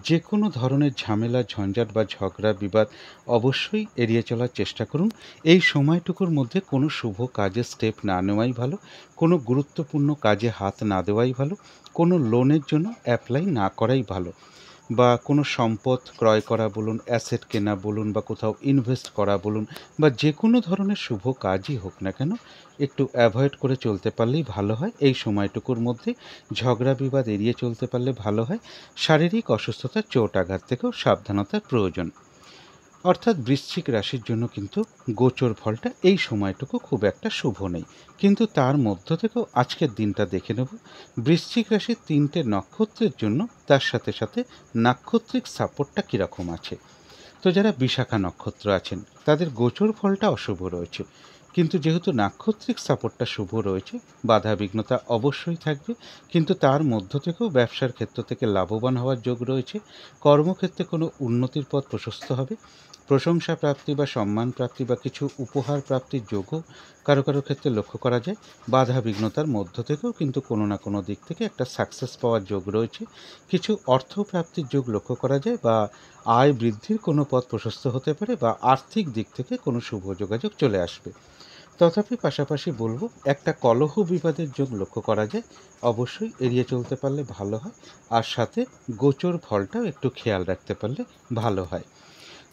যে কোনো ধরনের ঝামেলা ঝঞ্ঝাট বা ঝগড়া বিবাদ অবশ্যই এড়িয়ে চলার চেষ্টা করুন। এই সময়টুকুর মধ্যে কোনো শুভ কাজে স্টেপ না নেওয়াই ভালো, কোনো গুরুত্বপূর্ণ কাজে হাত না দেওয়াই ভালো, কোনো লোনের জন্য অ্যাপ্লাই না করাই ভালো, বা কোনো সম্পদ ক্রয় করা বলুন, অ্যাসেট কেনা বলুন, বা কোথাও ইনভেস্ট করা বলুন, বা যে কোনো ধরনের শুভ কাজই হোক না কেন একটু অ্যাভয়েড করে চলতে পারলেই ভালো হয়। এই সময়টুকুর মধ্যে ঝগড়া বিবাদ এড়িয়ে চলতে পারলে ভালো হয়। শারীরিক অসুস্থতা চোট আঘাত থেকেও সাবধানতার প্রয়োজন। অর্থাৎ বৃশ্চিক রাশির জন্য কিন্তু গোচর ফলটা এই সময়টুকু খুব একটা শুভ নেই, কিন্তু তার মধ্য থেকেও আজকের দিনটা দেখে নেব বৃশ্চিক রাশির 3টে নক্ষত্রের জন্য, তার সাথে সাথে নাক্ষত্রিক সাপোর্টটা কীরকম আছে। তো যারা বিশাখা নক্ষত্র আছেন তাদের গোচর ফলটা অশুভ রয়েছে, কিন্তু যেহেতু নাক্ষত্রিক সাপোর্টটা শুভ রয়েছে, বাধা বিঘ্নতা অবশ্যই থাকবে, কিন্তু তার মধ্য থেকেও ব্যবসার ক্ষেত্র থেকে লাভবান হওয়ার যোগ রয়েছে। কর্মক্ষেত্রে কোনো উন্নতির পথ প্রশস্ত হবে, প্রশংসা প্রাপ্তি বা সম্মান প্রাপ্তি বা কিছু উপহার প্রাপ্তির যোগও কারো কারো ক্ষেত্রে লক্ষ্য করা যায়। বাধা বিঘ্নতার মধ্য থেকেও কিন্তু কোনো না কোনো দিক থেকে একটা সাকসেস পাওয়ার যোগ রয়েছে। কিছু অর্থ প্রাপ্তির যোগ লক্ষ্য করা যায়, বা আয় বৃদ্ধির কোনো পথ প্রশস্ত হতে পারে, বা আর্থিক দিক থেকে কোনো শুভ যোগাযোগ চলে আসবে। তথাপি পাশাপাশি বলবো একটা কলহ বিবাদের যোগ লক্ষ্য করা যায়, অবশ্যই এড়িয়ে চলতে পারলে ভালো হয়, আর সাথে গোচর ফলটাও একটু খেয়াল রাখতে পারলে ভালো হয়।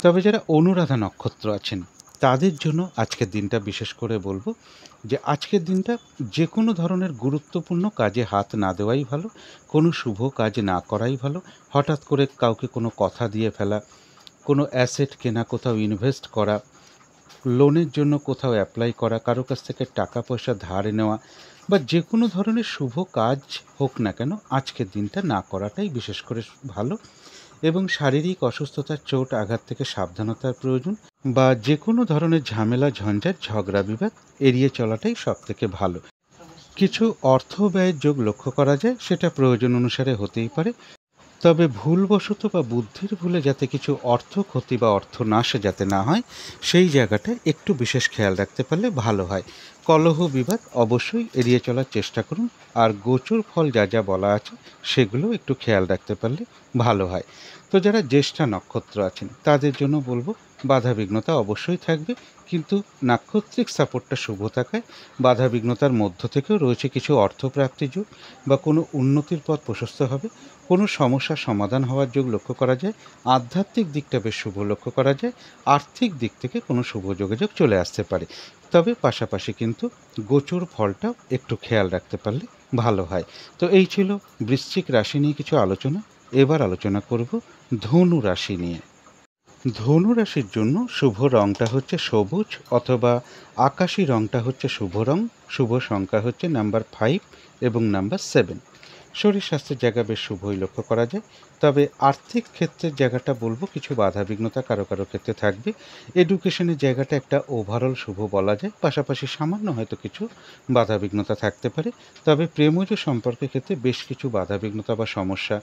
তবে যারা অনুরাধা নক্ষত্র আছেন তাদের জন্য আজকের দিনটা বিশেষ করে বলবো যে আজকের দিনটা যে কোনো ধরনের গুরুত্বপূর্ণ কাজে হাত না দেওয়াই ভালো, কোনো শুভ কাজ না করাই ভালো। হঠাৎ করে কাউকে কোনো কথা দিয়ে ফেলা, কোনো অ্যাসেট কেনা, কোথাও ইনভেস্ট করা, লোনের জন্য কোথাও অ্যাপ্লাই করা, কারো কাছ থেকে টাকা পয়সা ধার নেওয়া, বা যে কোনো ধরনের শুভ কাজ হোক না কেন আজকের দিনটা না করাটাই বিশেষ করে ভালো। এবং শারীরিক অসুস্থতার চোট আঘাত থেকে সাবধানতার প্রয়োজন, বা যে কোনো ধরনের ঝামেলা ঝঞ্ঝাট ঝগড়া বিবাদ এড়িয়ে চলাটাই সবথেকে ভালো। কিছু অর্থ ব্যয়ের যোগ লক্ষ্য করা যায়, সেটা প্রয়োজন অনুসারে হতেই পারে, তবে ভুলবশত বা বুদ্ধির ভুলে যাতে কিছু অর্থ ক্ষতি বা অর্থ নাশ যাতে না হয়, সেই জায়গাটা একটু বিশেষ খেয়াল রাখতে পারলে ভালো হয়। কলহ বিবাদ অবশ্যই এড়িয়ে চলার চেষ্টা করুন, আর গোচর ফল যা যা বলা আছে সেগুলো একটু খেয়াল রাখতে পারলে ভালো হয়। তো যারা জ্যেষ্ঠা নক্ষত্র আছেন তাদের জন্য বলবো বাধাবিঘ্নতা অবশ্যই থাকবে, কিন্তু নাক্ষত্রিক সাপোর্টটা শুভ থাকায় বাধাবিঘ্নতার মধ্য থেকেও রয়েছে কিছু অর্থপ্রাপ্তি যোগ বা কোনো উন্নতির পথ প্রশস্ত হবে, কোনো সমস্যার সমাধান হওয়ার যোগ লক্ষ্য করা যায়, আধ্যাত্মিক দিকটা বেশ শুভ লক্ষ্য করা যায়, আর্থিক দিক থেকে কোনো শুভ যোগাযোগ চলে আসতে পারে। তবে পাশাপাশি কিন্তু গোচর ফলটাও একটু খেয়াল রাখতে পারলে ভালো হয়। তো এই ছিল বৃশ্চিক রাশি নিয়ে কিছু আলোচনা। এবার আলোচনা করব ধনু রাশি নিয়ে। ধনু রাশির জন্য শুভ রংটা হচ্ছে সবুজ অথবা আকাশি রংটা হচ্ছে শুভ রং। শুভ সংখ্যা হচ্ছে নাম্বার 5 এবং নাম্বার 7। শরীর স্বাস্থ্যের জায়গা বেশ শুভই লক্ষ্য করা যায়। তবে আর্থিক ক্ষেত্রের জায়গাটা বলবো কিছু বাধাবিঘ্নতা কারো কারো ক্ষেত্রে থাকবে। এডুকেশনের জায়গাটা একটা ওভারঅল শুভ বলা যায়, পাশাপাশি সামান্য হয়তো কিছু বাধাবিঘ্নতা থাকতে পারে। তবে প্রেমজ সম্পর্কের ক্ষেত্রে বেশ কিছু বাধাবিঘ্নতা বা সমস্যা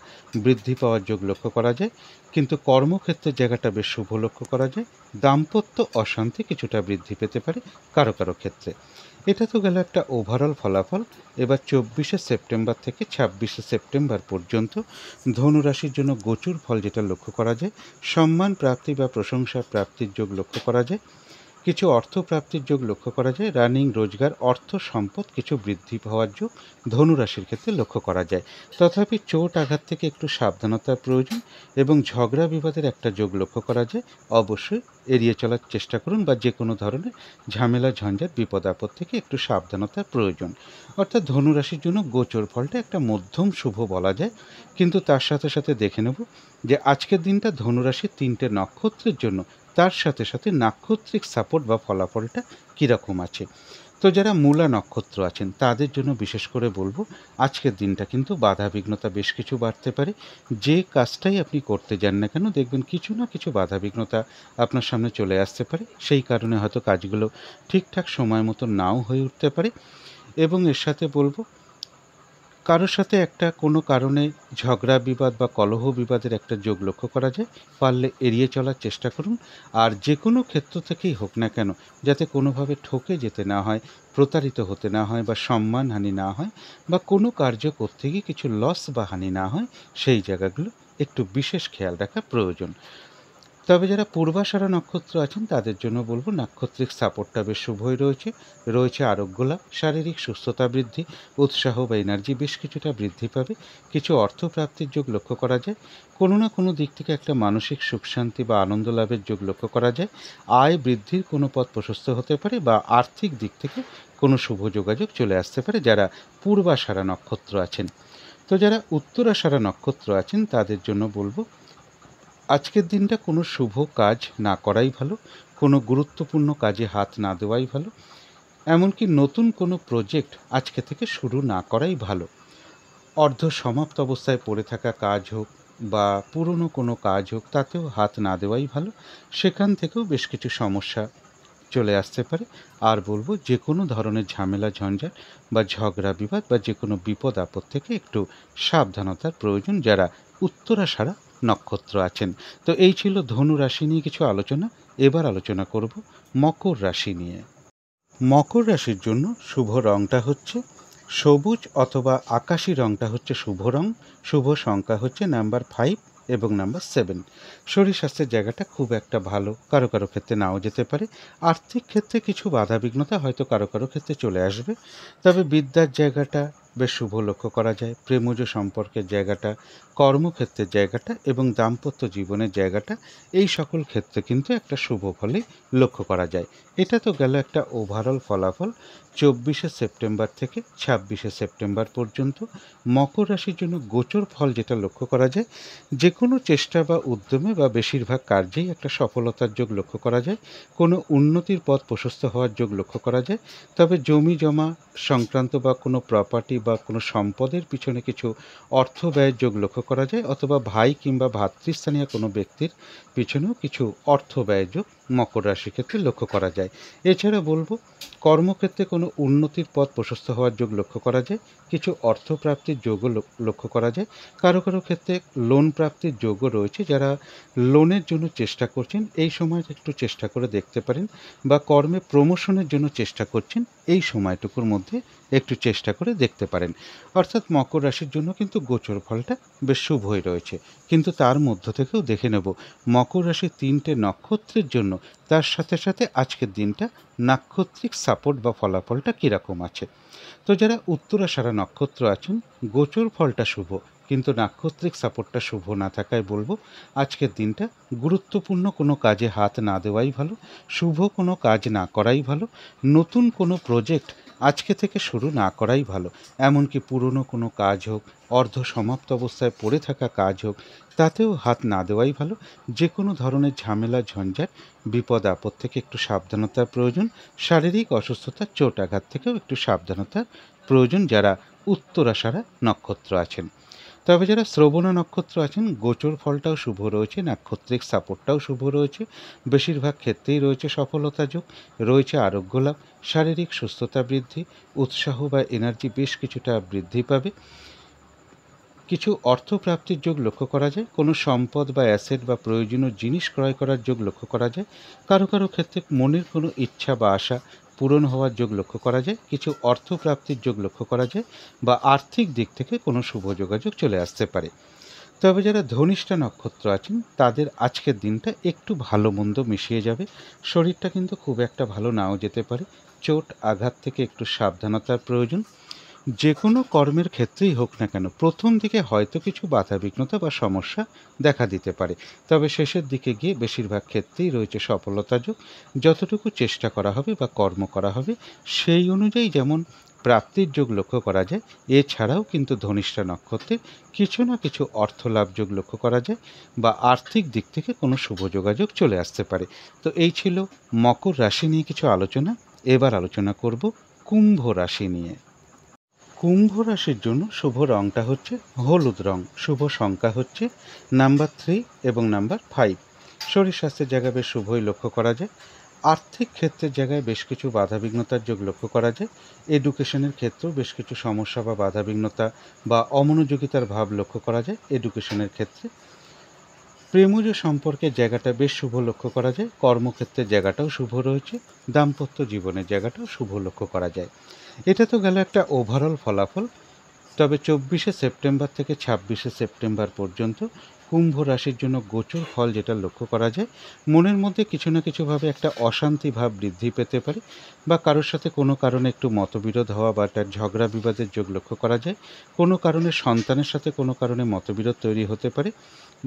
বৃদ্ধি পাওয়ার যোগ লক্ষ্য করা যায়, কিন্তু কর্মক্ষেত্রের জায়গাটা বেশ শুভ লক্ষ্য করা যায়। দাম্পত্য অশান্তি কিছুটা বৃদ্ধি পেতে পারে কারো কারো ক্ষেত্রে। এটা তো গেল একটা ওভারঅল ফলাফল। এবার 24শে সেপ্টেম্বর থেকে 26শে সেপ্টেম্বর পর্যন্ত ধনুরাশির জন্য গোচর ফল যেটা লক্ষ্য করা যায়, সম্মান প্রাপ্তি বা প্রশংসা প্রাপ্তির যোগ লক্ষ্য করা যায়, কিছু অর্থ প্রাপ্তির যোগ লক্ষ্য করা যায়, রানিং রোজগার অর্থ সম্পদ কিছু বৃদ্ধি হওয়ার যোগ ধনুরাশির ক্ষেত্রে লক্ষ্য করা যায়। তথাপি চোট আঘাত থেকে একটু সাবধানতার প্রয়োজন এবং ঝগড়া বিবাদের একটা যোগ লক্ষ্য করা যায়। অবশ্যই এড়িয়ে চলার চেষ্টা করুন বা যে কোনো ধরনের ঝামেলা ঝঞ্ঝাট বিপদ আপদ থেকে একটু সাবধানতার প্রয়োজন। অর্থাৎ ধনুরাশির জন্য গোচর ফলটা একটা মধ্যম শুভ বলা যায়, কিন্তু তার সাথে সাথে দেখে নেব যে আজকের দিনটা ধনুরাশির 3টে নক্ষত্রের জন্য তার সাথে সাথে নাক্ষত্রিক সাপোর্ট বা ফলাফলটা কীরকম আছে। তো যারা মূলা নক্ষত্র আছেন তাদের জন্য বিশেষ করে বলবো আজকের দিনটা কিন্তু বাধা বিঘ্নতা বেশ কিছু বাড়তে পারে। যে কাজটাই আপনি করতে যান না কেন দেখবেন কিছু না কিছু বাধা বিঘ্নতা আপনার সামনে চলে আসতে পারে। সেই কারণে হয়তো কাজগুলো ঠিকঠাক সময় মতো নাও হয়ে উঠতে পারে। এবং এর সাথে বলবো কারোর সাথে একটা কোনো কারণে ঝগড়া বিবাদ বা কলহ বিবাদের একটা যোগ লক্ষ্য করা যায়, পারলে এড়িয়ে চলার চেষ্টা করুন। আর যে কোনো ক্ষেত্র থেকেই হোক না কেন যাতে কোনোভাবে ঠকে যেতে না হয়, প্রতারিত হতে না হয় বা সম্মানহানি না হয়, বা কোনো কার্য করতে গিয়ে কিছু লস বা হানি না হয়, সেই জায়গাগুলো একটু বিশেষ খেয়াল রাখা প্রয়োজন। তবে যারা পূর্বাষাঢ়া নক্ষত্র আছেন তাদের জন্য বলবো নাক্ষত্রিক সাপোর্টটা বেশ শুভই রয়েছে। রয়েছে আরোগ্য লাভ, শারীরিক সুস্থতা বৃদ্ধি, উৎসাহ বা এনার্জি বেশ কিছুটা বৃদ্ধি পাবে, কিছু অর্থ প্রাপ্তির যোগ লক্ষ্য করা যায়, কোনো না কোনো দিক থেকে একটা মানসিক সুখ শান্তি বা আনন্দ লাভের যোগ লক্ষ্য করা যায়, আয় বৃদ্ধির কোনো পথ প্রশস্ত হতে পারে বা আর্থিক দিক থেকে কোনো শুভ যোগাযোগ চলে আসতে পারে যারা পূর্বাষাঢ়া নক্ষত্র আছেন। তো যারা উত্তরাষাঢ়া নক্ষত্র আছেন তাদের জন্য বলবো আজকের দিনটা কোনো শুভ কাজ না করাই ভালো, কোনো গুরুত্বপূর্ণ কাজে হাত না দেওয়াই ভালো, এমনকি নতুন কোনো প্রজেক্ট আজকে থেকে শুরু না করাই ভালো। অর্ধ সমাপ্ত অবস্থায় পড়ে থাকা কাজ হোক বা পুরনো কোনো কাজ হোক তাতেও হাত না দেওয়াই ভালো, সেখান থেকেও বেশ কিছু সমস্যা চলে আসতে পারে। আর বলবো যে কোনো ধরনের ঝামেলা ঝঞ্ঝাট বা ঝগড়া বিবাদ বা যে কোনো বিপদ আপদ থেকে একটু সাবধানতার প্রয়োজন যারা উত্তরাষাঢ়া নক্ষত্র আছেন। তো এই ছিল ধনু রাশি নিয়ে কিছু আলোচনা। এবার আলোচনা করব মকর রাশি নিয়ে। মকর রাশির জন্য শুভ রংটা হচ্ছে সবুজ অথবা আকাশি রংটা হচ্ছে শুভ রং। শুভ সংখ্যা হচ্ছে নাম্বার 5 এবং নাম্বার 7। শরীর স্বাস্থ্যের জায়গাটা খুব একটা ভালো, কারো কারো ক্ষেত্রে নাও যেতে পারে। আর্থিক ক্ষেত্রে কিছু বাধাবিঘ্নতা হয়তো কারো কারো ক্ষেত্রে চলে আসবে। তবে বিদ্যার জায়গাটা বেশ শুভ লক্ষ্য করা যায়, প্রেমজ সম্পর্কের জায়গাটা, কর্মক্ষেত্রের জায়গাটা এবং দাম্পত্য জীবনের জায়গাটা, এই সকল ক্ষেত্রে কিন্তু একটা শুভ ফলই লক্ষ্য করা যায়। এটা তো গেল একটা ওভারঅল ফলাফল। 24শে সেপ্টেম্বর থেকে 26শে সেপ্টেম্বর পর্যন্ত মকর রাশির জন্য গোচর ফল যেটা লক্ষ্য করা যায়, যে কোনো চেষ্টা বা উদ্যমে বা বেশিরভাগ কার্যেই একটা সফলতার যোগ লক্ষ্য করা যায়, কোনো উন্নতির পথ প্রশস্ত হওয়ার যোগ লক্ষ্য করা যায়। তবে জমি জমা সংক্রান্ত বা কোনো প্রপার্টি বা কোনো সম্পদের পিছনে কিছু অর্থ ব্যয়ের যোগ লক্ষ্য করা যায়, অথবা ভাই কিংবা ভাতৃস্থানীয় কোনো ব্যক্তির পিছনেও কিছু অর্থ ব্যয় যোগ মকর রাশির ক্ষেত্রে লক্ষ্য করা যায়। এছাড়া বলবো কর্মক্ষেত্রে কোনো উন্নতির পথ প্রশস্ত হওয়ার যোগ লক্ষ্য করা যায়, কিছু অর্থপ্রাপ্তির যোগও লক্ষ্য করা যায়। কারো কারো ক্ষেত্রে লোন প্রাপ্তির যোগও রয়েছে। যারা লোনের জন্য চেষ্টা করছেন এই সময় একটু চেষ্টা করে দেখতে পারেন, বা কর্মে প্রমোশনের জন্য চেষ্টা করছেন এই সময়টুকুর মধ্যে একটু চেষ্টা করে দেখতে পারেন। অর্থাৎ মকর রাশির জন্য কিন্তু গোচর ফলটা বেশ শুভই রয়েছে, কিন্তু তার মধ্য থেকেও দেখে নেব মকর রাশির ৩টে নক্ষত্রের জন্য তার সাথে সাথে আজকের দিনটা নাক্ষত্রিক সাপোর্ট বা ফলাফলটা কীরকম আছে। তো যারা উত্তরাষাঢ়া নক্ষত্র আছেন, গোচর ফলটা শুভ, কিন্তু নাক্ষত্রিক সাপোর্টটা শুভ না থাকায় বলবো আজকের দিনটা গুরুত্বপূর্ণ কোনো কাজে হাত না দেওয়াই ভালো, শুভ কোনো কাজ না করাই ভালো, নতুন কোনো প্রজেক্ট আজকে থেকে শুরু না করাই ভালো। এমনকি পুরনো কোনো কাজ হোক, অর্ধ সমাপ্ত অবস্থায় পড়ে থাকা কাজ হোক, তাতেও হাত না দেওয়াই ভালো। যে কোনো ধরনের ঝামেলা ঝঞ্ঝাট, বিপদ আপদ থেকে একটু সাবধানতার প্রয়োজন। শারীরিক অসুস্থতা, চোট আঘাত থেকেও একটু সাবধানতার প্রয়োজন যারা উত্তরাষাঢ়া নক্ষত্র আছেন। তবে যারা শ্রবণা নক্ষত্র আছেন, গোচর ফলটাও শুভ রয়েছে, নাক্ষত্রিক সাপোর্টটাও শুভ রয়েছে, বেশিরভাগ ক্ষেত্রেই রয়েছে সফলতা যোগ, রয়েছে আরোগ্য লাভ, শারীরিক সুস্থতা বৃদ্ধি, উৎসাহ বা এনার্জি বেশ কিছুটা বৃদ্ধি পাবে। কিছু অর্থপ্রাপ্তির যোগ লক্ষ্য করা যায়, কোনো সম্পদ বা অ্যাসেট বা প্রয়োজনীয় জিনিস ক্রয় করার যোগ লক্ষ্য করা যায়, কারো কারো ক্ষেত্রে মনের কোনো ইচ্ছা বা আশা পূরণ হওয়ার যোগ লক্ষ্য করা যায়, কিছু অর্থপ্রাপ্তির যোগ লক্ষ্য করা যায়, বা আর্থিক দিক থেকে কোনো শুভ যোগাযোগ চলে আসতে পারে। তবে যারা ধনিষ্ঠা নক্ষত্র আছেন, তাদের আজকের দিনটা একটু ভালো মন্দ মিশিয়ে যাবে। শরীরটা কিন্তু খুব একটা ভালো নাও যেতে পারে, চোট আঘাত থেকে একটু সাবধানতার প্রয়োজন। যে কোনো কর্মের ক্ষেত্রেই হোক না কেন, প্রথম দিকে হয়তো কিছু বাধাবিঘ্নতা বা সমস্যা দেখা দিতে পারে, তবে শেষের দিকে গিয়ে বেশিরভাগ ক্ষেত্রেই রয়েছে সফলতা যোগ। যতটুকু চেষ্টা করা হবে বা কর্ম করা হবে সেই অনুযায়ী যেমন প্রাপ্তির যোগ লক্ষ্য করা যায়, এছাড়াও কিন্তু ধনিষ্ঠা নক্ষত্রে কিছু না কিছু অর্থ লাভ যোগ লক্ষ্য করা যায়, বা আর্থিক দিক থেকে কোনো শুভ যোগাযোগ চলে আসতে পারে। তো এই ছিল মকর রাশি নিয়ে কিছু আলোচনা। এবার আলোচনা করব কুম্ভ রাশি নিয়ে। কুম্ভ রাশির জন্য শুভ রংটা হচ্ছে হলুদ রং, শুভ সংখ্যা হচ্ছে নাম্বার 3 এবং নাম্বার 5। শরীর স্বাস্থ্যের জায়গায় বেশ শুভই লক্ষ্য করা যায়। আর্থিক ক্ষেত্রের জায়গায় বেশ কিছু বাধাবিঘ্নতার যোগ লক্ষ্য করা যায়। এডুকেশনের ক্ষেত্রেও বেশ কিছু সমস্যা বা বাধাবিঘ্নতা বা অমনোযোগিতার ভাব লক্ষ্য করা যায় এডুকেশনের ক্ষেত্রে। প্রেমজ সম্পর্কের জায়গাটা বেশ শুভ লক্ষ্য করা যায়, কর্মক্ষেত্রের জায়গাটাও শুভ রয়েছে, দাম্পত্য জীবনের জায়গাটাও শুভ লক্ষ্য করা যায়। এটা তো গেল একটা ওভারঅল ফলাফল। তবে 24শে সেপ্টেম্বর থেকে 26শে সেপ্টেম্বর পর্যন্ত কুম্ভ রাশির জন্য গোচর ফল যেটা লক্ষ্য করা যায়, মনের মধ্যে কিছু না কিছুভাবে একটা অশান্তি ভাব বৃদ্ধি পেতে পারে, বা কারোর সাথে কোনো কারণে একটু মতবিরোধ হওয়া বা একটা ঝগড়া বিবাদের যোগ লক্ষ্য করা যায়। কোনো কারণে সন্তানের সাথে কোনো কারণে মতবিরোধ তৈরি হতে পারে,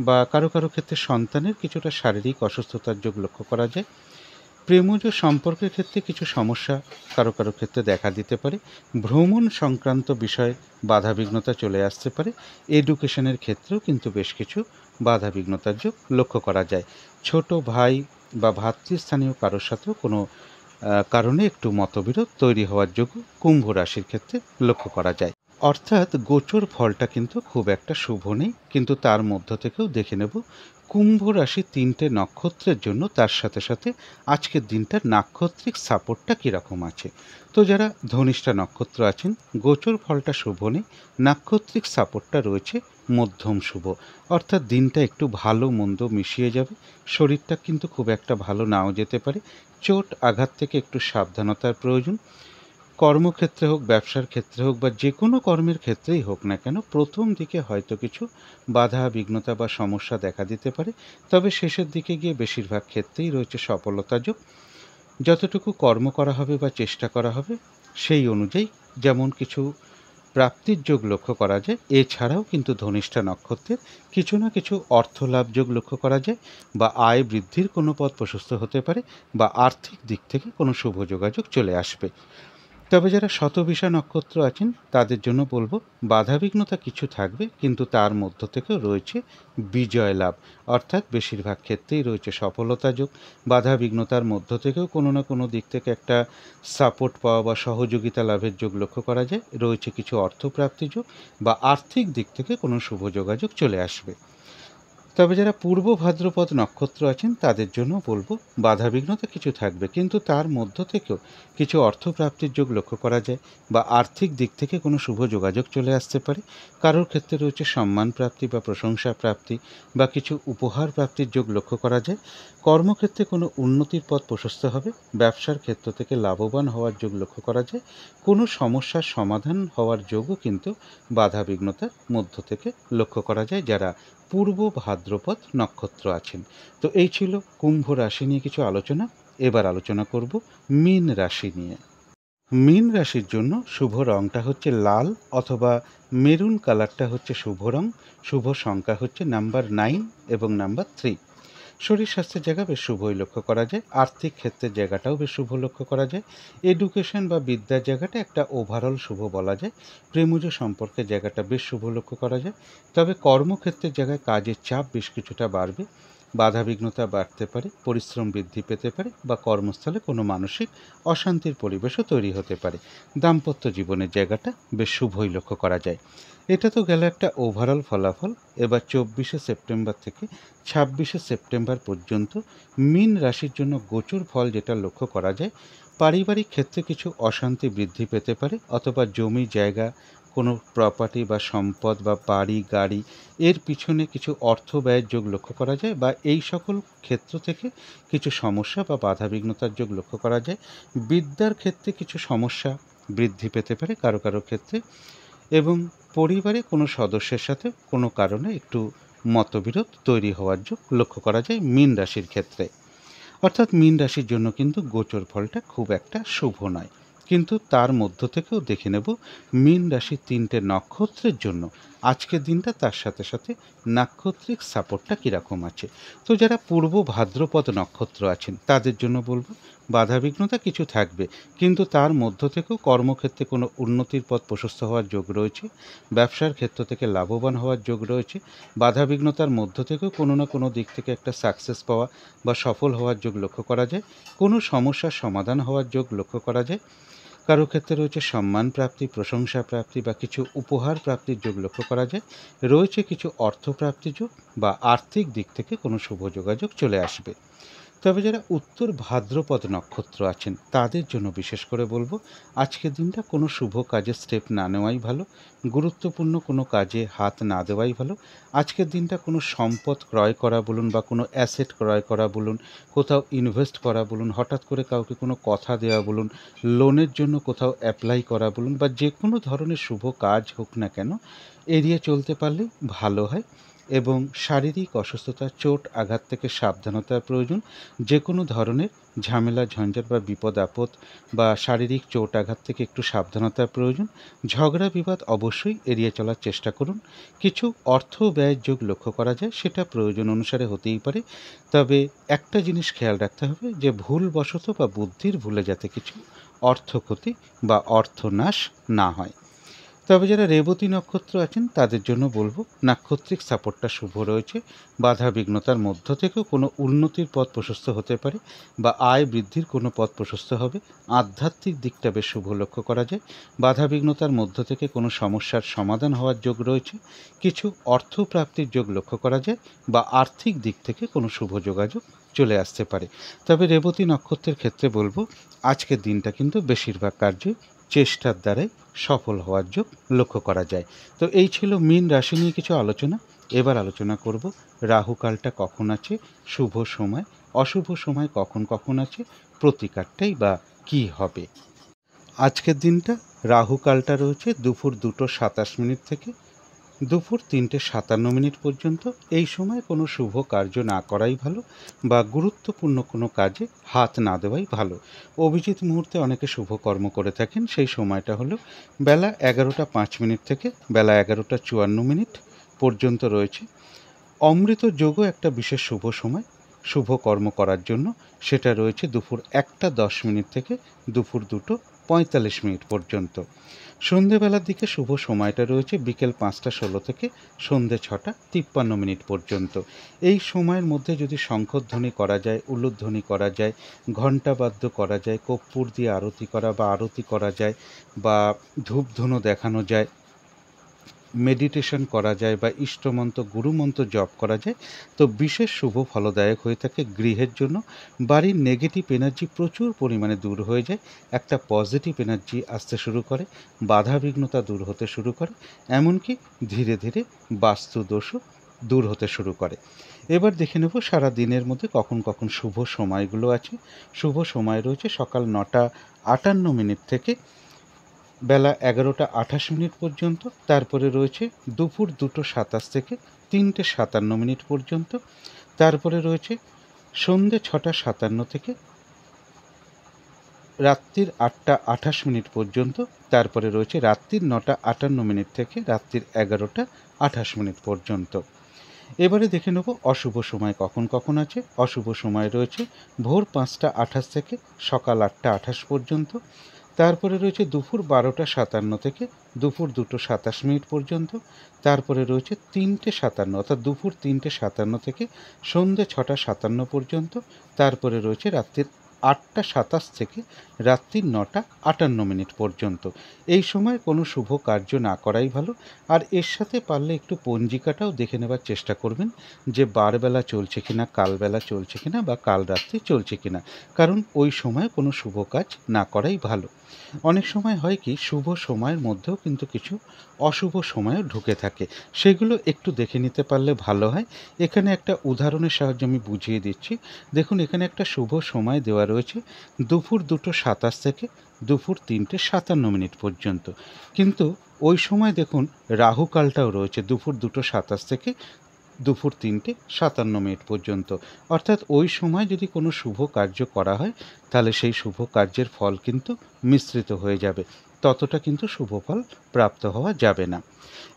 বা কারো কারো ক্ষেত্রে সন্তানের কিছুটা শারীরিক অসুস্থতার যোগ লক্ষ্য করা যায়। প্রেমজ সম্পর্কের ক্ষেত্রে কিছু সমস্যা কারো কারো ক্ষেত্রে দেখা দিতে পারে। ভ্রমণ সংক্রান্ত বিষয়ে বাধাবিঘ্নতা চলে আসতে পারে। এডুকেশনের ক্ষেত্রেও কিন্তু বেশ কিছু বাধাবিঘ্নতার যোগ লক্ষ্য করা যায়। ছোট ভাই বা ভাতৃস্থানীয় কারোর সাথেও কোনো কারণে একটু মতবিরোধ তৈরি হওয়ার যোগ কুম্ভ রাশির ক্ষেত্রে লক্ষ্য করা যায়। অর্থাৎ গোচর ফলটা কিন্তু খুব একটা শুভ নেই, কিন্তু তার মধ্য থেকেও দেখে নেব কুম্ভ রাশি 3টে নক্ষত্রের জন্য তার সাথে সাথে আজকের দিনটার নাক্ষত্রিক সাপোর্টটা কীরকম আছে। তো যারা ধনিষ্ঠা নক্ষত্র আছেন, গোচর ফলটা শুভ নেই, নাক্ষত্রিক সাপোর্টটা রয়েছে মধ্যম শুভ। অর্থাৎ দিনটা একটু ভালো মন্দ মিশিয়ে যাবে, শরীরটা কিন্তু খুব একটা ভালো নাও যেতে পারে, চোট আঘাত থেকে একটু সাবধানতার প্রয়োজন। কর্মক্ষেত্রে হোক, ব্যবসার ক্ষেত্রে হোক, বা যে কোনো কর্মের ক্ষেত্রেই হোক না কেন, প্রথম দিকে হয়তো কিছু বাধা বিঘ্নতা বা সমস্যা দেখা দিতে পারে, তবে শেষের দিকে গিয়ে বেশিরভাগ ক্ষেত্রেই রয়েছে সফলতা যোগ। যতটুকু কর্ম করা হবে বা চেষ্টা করা হবে সেই অনুযায়ী যেমন কিছু প্রাপ্তির যোগ লক্ষ্য করা যায়, এছাড়াও কিন্তু ধনিষ্ঠা নক্ষত্রের কিছু না কিছু অর্থ লাভ যোগ লক্ষ্য করা যায়, বা আয় বৃদ্ধির কোনো পথ প্রশস্ত হতে পারে, বা আর্থিক দিক থেকে কোনো শুভ যোগাযোগ চলে আসবে। তবে যারা শতবিশা নক্ষত্র আছেন, তাদের জন্য বলবো বাধাবিঘ্নতা কিছু থাকবে, কিন্তু তার মধ্য থেকেও রয়েছে বিজয় লাভ। অর্থাৎ বেশিরভাগ ক্ষেত্রেই রয়েছে সফলতা যোগ। বাধাবিঘ্নতার মধ্য থেকেও কোনো না কোনো দিক থেকে একটা সাপোর্ট পাওয়া বা সহযোগিতা লাভের যোগ লক্ষ্য করা যায়, রয়েছে কিছু অর্থপ্রাপ্তি যোগ, বা আর্থিক দিক থেকে কোনো শুভ যোগাযোগ চলে আসবে। তবে যারা পূর্ব ভাদ্রপদ নক্ষত্র আছেন তাদের জন্য বলবো বাধাবিঘ্নতা কিছু থাকবে, কিন্তু তার মধ্য থেকেও কিছু অর্থপ্রাপ্তির যোগ লক্ষ্য করা যায় বা আর্থিক দিক থেকে কোনো শুভ যোগাযোগ চলে আসতে পারে। কারোর ক্ষেত্রে রয়েছে সম্মান প্রাপ্তি বা প্রশংসা প্রাপ্তি বা কিছু উপহার প্রাপ্তির যোগ লক্ষ্য করা যায়। কর্মক্ষেত্রে কোনো উন্নতির পথ প্রশস্ত হবে। ব্যবসার ক্ষেত্র থেকে লাভবান হওয়ার যোগ লক্ষ্য করা যায়। কোনো সমস্যার সমাধান হওয়ার যোগও কিন্তু বাধাবিঘ্নতার মধ্য থেকে লক্ষ্য করা যায় যারা পূর্ব ভাদ্রপদ নক্ষত্র আছেন। তো এই ছিল কুম্ভ রাশি নিয়ে কিছু আলোচনা। এবার আলোচনা করব মীন রাশি নিয়ে। মীন রাশির জন্য শুভ রংটা হচ্ছে লাল অথবা মেরুন কালারটা হচ্ছে শুভ রং। শুভ সংখ্যা হচ্ছে নাম্বার 9 এবং নাম্বার 3। শরীর স্বাস্থ্যের জায়গা বেশ শুভই লক্ষ্য করা যায়। আর্থিক ক্ষেত্রের জায়গাটাও বেশ শুভ লক্ষ্য করা যায়। এডুকেশন বা বিদ্যার জায়গাটা একটা ওভারঅল শুভ বলা যায়। প্রেমজ সম্পর্কের জায়গাটা বেশ শুভ লক্ষ্য করা যায়। তবে কর্মক্ষেত্রের জায়গায় কাজের চাপ বেশ কিছুটা বাড়বে। বাধাবিঘ্নতা বাড়তে পারে, পরিশ্রম বৃদ্ধি পেতে পারে বা কর্মস্থলে কোনো মানসিক অশান্তির পরিবেশও তৈরি হতে পারে। দাম্পত্য জীবনের জায়গাটা বেশ শুভই লক্ষ্য করা যায়। এটা তো গেল একটা ওভারঅল ফলাফল। এবার 24শে সেপ্টেম্বর থেকে 26শে সেপ্টেম্বর পর্যন্ত মীন রাশির জন্য গোচর ফল যেটা লক্ষ্য করা যায়, পারিবারিক ক্ষেত্রে কিছু অশান্তি বৃদ্ধি পেতে পারে অথবা জমি জায়গা, কোনো প্রপার্টি বা সম্পদ বা বাড়ি গাড়ি এর পিছনে কিছু অর্থ ব্যয়ের যোগ লক্ষ্য করা যায় বা এই সকল ক্ষেত্র থেকে কিছু সমস্যা বা বাধাবিঘ্নতার যোগ লক্ষ্য করা যায়। বিদ্যার ক্ষেত্রে কিছু সমস্যা বৃদ্ধি পেতে পারে কারো কারো ক্ষেত্রে, এবং পরিবারে কোনো সদস্যের সাথে কোনো কারণে একটু মতবিরোধ তৈরি হওয়ার যোগ লক্ষ্য করা যায় মীন রাশির ক্ষেত্রে। অর্থাৎ মীন রাশির জন্য কিন্তু গোচর ফলটা খুব একটা শুভ নয়। কিন্তু তার মধ্য থেকেও দেখে নেব মীন রাশির 3টে নক্ষত্রের জন্য আজকের দিনটা তার সাথে সাথে নাক্ষত্রিক সাপোর্টটা কীরকম আছে। তো যারা পূর্ব ভাদ্রপদ নক্ষত্র আছেন তাদের জন্য বলবো বাধাবিঘ্নতা কিছু থাকবে, কিন্তু তার মধ্য থেকেও কর্মক্ষেত্রে কোনো উন্নতির পথ প্রশস্ত হওয়ার যোগ রয়েছে। ব্যবসার ক্ষেত্র থেকে লাভবান হওয়ার যোগ রয়েছে। বাধাবিঘ্নতার মধ্য থেকেও কোনো না কোনো দিক থেকে একটা সাকসেস পাওয়া বা সফল হওয়ার যোগ লক্ষ্য করা যায়। কোনো সমস্যার সমাধান হওয়ার যোগ লক্ষ্য করা যায়। কারো ক্ষেত্রে রয়েছে সম্মান প্রাপ্তি, প্রশংসা প্রাপ্তি বা কিছু উপহার প্রাপ্তির যোগ লক্ষ্য করা যায়। রয়েছে কিছু অর্থপ্রাপ্তি যোগ বা আর্থিক দিক থেকে কোনো শুভ যোগাযোগ চলে আসবে। তবে যারা উত্তর ভাদ্রপদ নক্ষত্র আছেন তাদের জন্য বিশেষ করে বলবো আজকের দিনটা কোনো শুভ কাজে স্টেপ না নেওয়াই ভালো। গুরুত্বপূর্ণ কোনো কাজে হাত না দেওয়াই ভালো। আজকের দিনটা কোনো সম্পদ ক্রয় করা বলুন বা কোনো অ্যাসেট ক্রয় করা বলুন, কোথাও ইনভেস্ট করা বলুন, হঠাৎ করে কাউকে কোনো কথা দেওয়া বলুন, লোনের জন্য কোথাও অ্যাপ্লাই করা বলুন বা যে কোনো ধরনের শুভ কাজ হোক না কেন এড়িয়ে চলতে পারলেই ভালো হয়। এবং শারীরিক অসুস্থতা, চোট আঘাত থেকে সাবধানতার প্রয়োজন। যে কোনো ধরনের ঝামেলা ঝঞ্ঝাট বা বিপদ আপদ বা শারীরিক চোট আঘাত থেকে একটু সাবধানতার প্রয়োজন। ঝগড়া বিবাদ অবশ্যই এড়িয়ে চলার চেষ্টা করুন। কিছু অর্থ ব্যয়ের যোগ লক্ষ্য করা যায়, সেটা প্রয়োজন অনুসারে হতেই পারে। তবে একটা জিনিস খেয়াল রাখতে হবে যে ভুলবশত বা বুদ্ধির ভুলে যাতে কিছু অর্থ ক্ষতি বা অর্থনাশ না হয়। তবে যারা রেবতী নক্ষত্র আছেন তাদের জন্য বলবো নাক্ষত্রিক সাপোর্টটা শুভ রয়েছে। বাধা বিঘ্নতার মধ্য থেকেও কোনো উন্নতির পথ প্রশস্ত হতে পারে বা আয় বৃদ্ধির কোনো পথ প্রশস্ত হবে। আধ্যাত্মিক দিকটা বেশ শুভ লক্ষ্য করা যায়। বাধা বিঘ্নতার মধ্য থেকে কোনো সমস্যার সমাধান হওয়ার যোগ রয়েছে। কিছু অর্থ প্রাপ্তির যোগ লক্ষ্য করা যায় বা আর্থিক দিক থেকে কোনো শুভ যোগাযোগ চলে আসতে পারে। তবে রেবতী নক্ষত্রের ক্ষেত্রে বলবো আজকের দিনটা কিন্তু বেশিরভাগ কার্যই চেষ্টার দ্বারাই সফল হওয়ার যোগ লক্ষ্য করা যায়। তো এই ছিল মীন রাশি নিয়ে কিছু আলোচনা। এবার আলোচনা করব রাহুকালটা কখন আছে, শুভ সময়, অশুভ সময় কখন কখন আছে, প্রতিকারটাই বা কী হবে। আজকের দিনটা রাহুকালটা রয়েছে দুপুর 2:27 থেকে দুপুর 3:57 পর্যন্ত। এই সময় কোনো শুভ কার্য না করাই ভালো বা গুরুত্বপূর্ণ কোনো কাজে হাত না দেওয়াই ভালো। অভিজিৎ মুহূর্তে অনেকে শুভকর্ম করে থাকেন, সেই সময়টা হলো বেলা 11:05 থেকে বেলা 11:54 পর্যন্ত রয়েছে। অমৃত যোগও একটা বিশেষ শুভ সময় শুভকর্ম করার জন্য, সেটা রয়েছে দুপুর 1:10 থেকে দুপুর 2:45 পর্যন্ত। সন্ধেবেলার দিকে শুভ সময়টা রয়েছে বিকেল 5:16 থেকে সন্ধে 6:53 পর্যন্ত। এই সময়ের মধ্যে যদি শঙ্খধ্বনি করা যায়, উলুধ্বনি করা যায়, ঘণ্টাবাদ্য করা যায়, কর্পূর দিয়ে আরতি করা বা আরতি করা যায় বা ধূপধুনো দেখানো যায় মেডিটেশন করা যায় বা ইষ্টমন্ত্র গুরুমন্ত্র জপ করা যায় তো বিশেষ শুভ ফলদায়ক হয়ে থাকে গৃহের জন্য। বাড়ির নেগেটিভ এনার্জি প্রচুর পরিমাণে দূর হয়ে যায়, একটা পজিটিভ এনার্জি আসতে শুরু করে, বাধাবিঘ্নতা দূর হতে শুরু করে, এমনকি ধীরে ধীরে বাস্তু দোষও দূর হতে শুরু করে। এবার দেখে নেব সারা দিনের মধ্যে কখন কখন শুভ সময়গুলো আছে। শুভ সময় রয়েছে সকাল 9:58 থেকে বেলা 11:28 পর্যন্ত। তারপরে রয়েছে দুপুর 2:27 থেকে 3:57 পর্যন্ত। তারপরে রয়েছে সন্ধ্যে 6:57 থেকে রাত্রির 8:28 পর্যন্ত। তারপরে রয়েছে রাত্রির 9:58 থেকে রাত্রির 11:28 পর্যন্ত। এবারে দেখে নেব অশুভ সময় কখন কখন আছে। অশুভ সময় রয়েছে ভোর 5:28 থেকে সকাল 8:28 পর্যন্ত। তারপরে রয়েছে দুপুর 12:57 থেকে দুপুর 2:27 পর্যন্ত। তারপরে রয়েছে 3:57 অর্থাৎ দুপুর 3:57 থেকে সন্ধ্যে 6:57 পর্যন্ত। তারপরে রয়েছে রাত্রির 8:27 থেকে রাত্রির 9:58 পর্যন্ত। এই সময় কোনো শুভ কার্য না করাই ভালো। আর এর সাথে পারলে একটু পঞ্জিকাটাও দেখে নেবার চেষ্টা করবেন যে বারবেলা চলছে কিনা, কালবেলা চলছে কিনা বা কাল রাত্রি চলছে কিনা, কারণ ওই সময় কোনো শুভ কাজ না করাই ভালো। অনেক সময় হয় কি শুভ সময়ের মধ্যেও কিন্তু কিছু অশুভ সময়ও ঢুকে থাকে, সেগুলো একটু দেখে নিতে পারলে ভালো হয়। এখানে একটা উদাহরণের সাহায্যে আমি বুঝিয়ে দিচ্ছি। দেখুন এখানে একটা শুভ সময় দেওয়া রয়েছে দুপুর 2:27 থেকে দুপুর 3:57 পর্যন্ত, কিন্তু ওই সময় দেখুন রাহুকালটাও রয়েছে দুপুর 2:27 থেকে দুপুর 3:57 পর্যন্ত। অর্থাৎ ওই সময় যদি কোনো শুভ কার্য করা হয় তাহলে সেই শুভ কার্যের ফল কিন্তু মিশ্রিত হয়ে যাবে, ততটা কিন্তু শুভ ফল প্রাপ্ত হওয়া যাবে না।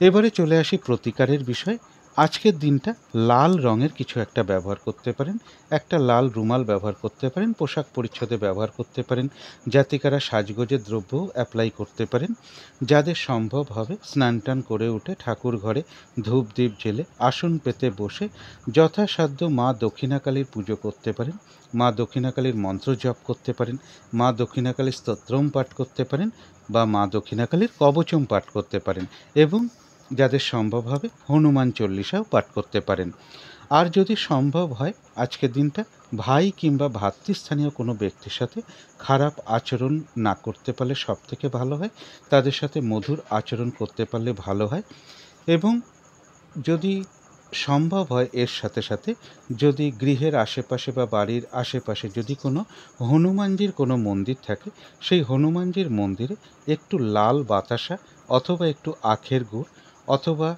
এবারে চলে আসি প্রতিকারের বিষয়। আজকের দিনটা লাল রঙের কিছু একটা ব্যবহার করতে পারেন, একটা লাল রুমাল ব্যবহার করতে পারেন, পোশাক পরিচ্ছদে ব্যবহার করতে পারেন, জাতিকারা সাজগোজের দ্রব্যও অ্যাপ্লাই করতে পারেন। যাদের সম্ভব হবে স্নান টান করে উঠে ঠাকুর ঘরে ধূপ দ্বীপ জেলে আসন পেতে বসে যথাসাধ্য মা দক্ষিণাকালীর পুজো করতে পারেন, মা দক্ষিণাকালীর মন্ত্র জপ করতে পারেন, মা দক্ষিণাকালীর স্তোত্রম পাঠ করতে পারেন বা মা দক্ষিণাকালীর কবচম পাঠ করতে পারেন, এবং যাদের সম্ভব হবে হনুমান চল্লিশাও পাঠ করতে পারেন। আর যদি সম্ভব হয় আজকের দিনটা ভাই কিংবা ভাতৃস্থানীয় কোনো ব্যক্তির সাথে খারাপ আচরণ না করতে পারলে সব থেকে ভালো হয়, তাদের সাথে মধুর আচরণ করতে পারলে ভালো হয়। এবং যদি সম্ভব হয় এর সাথে সাথে যদি গৃহের আশেপাশে বা বাড়ির আশেপাশে যদি কোনো হনুমানজির কোনো মন্দির থাকে, সেই হনুমানজির মন্দিরে একটু লাল বাতাসা অথবা একটু আখের গুড় অথবা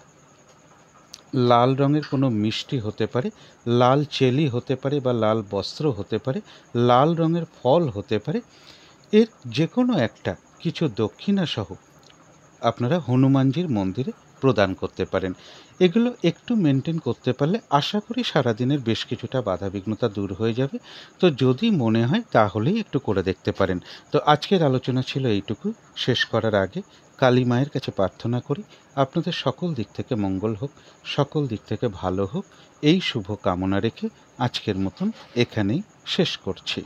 লাল রঙের কোনো মিষ্টি হতে পারে, লাল চেলি হতে পারে বা লাল বস্ত্র হতে পারে, লাল রঙের ফল হতে পারে, এর যে কোনো একটা কিছু দক্ষিণাসহ আপনারা হনুমানজির মন্দিরে প্রদান করতে পারেন। এগুলো একটু মেনটেন করতে পারলে আশা করি সারাদিনের বেশ কিছুটা বাধাবিঘ্নতা দূর হয়ে যাবে। তো যদি মনে হয় তাহলেই একটু করে দেখতে পারেন। তো আজকের আলোচনা ছিল এইটুকু। শেষ করার আগে কালী মায়ের কাছে প্রার্থনা করি আপনাদের সকল দিক থেকে মঙ্গল হোক, সকল দিক থেকে ভালো হোক, এই শুভ কামনা রেখে আজকের মতন এখানেই শেষ করছি।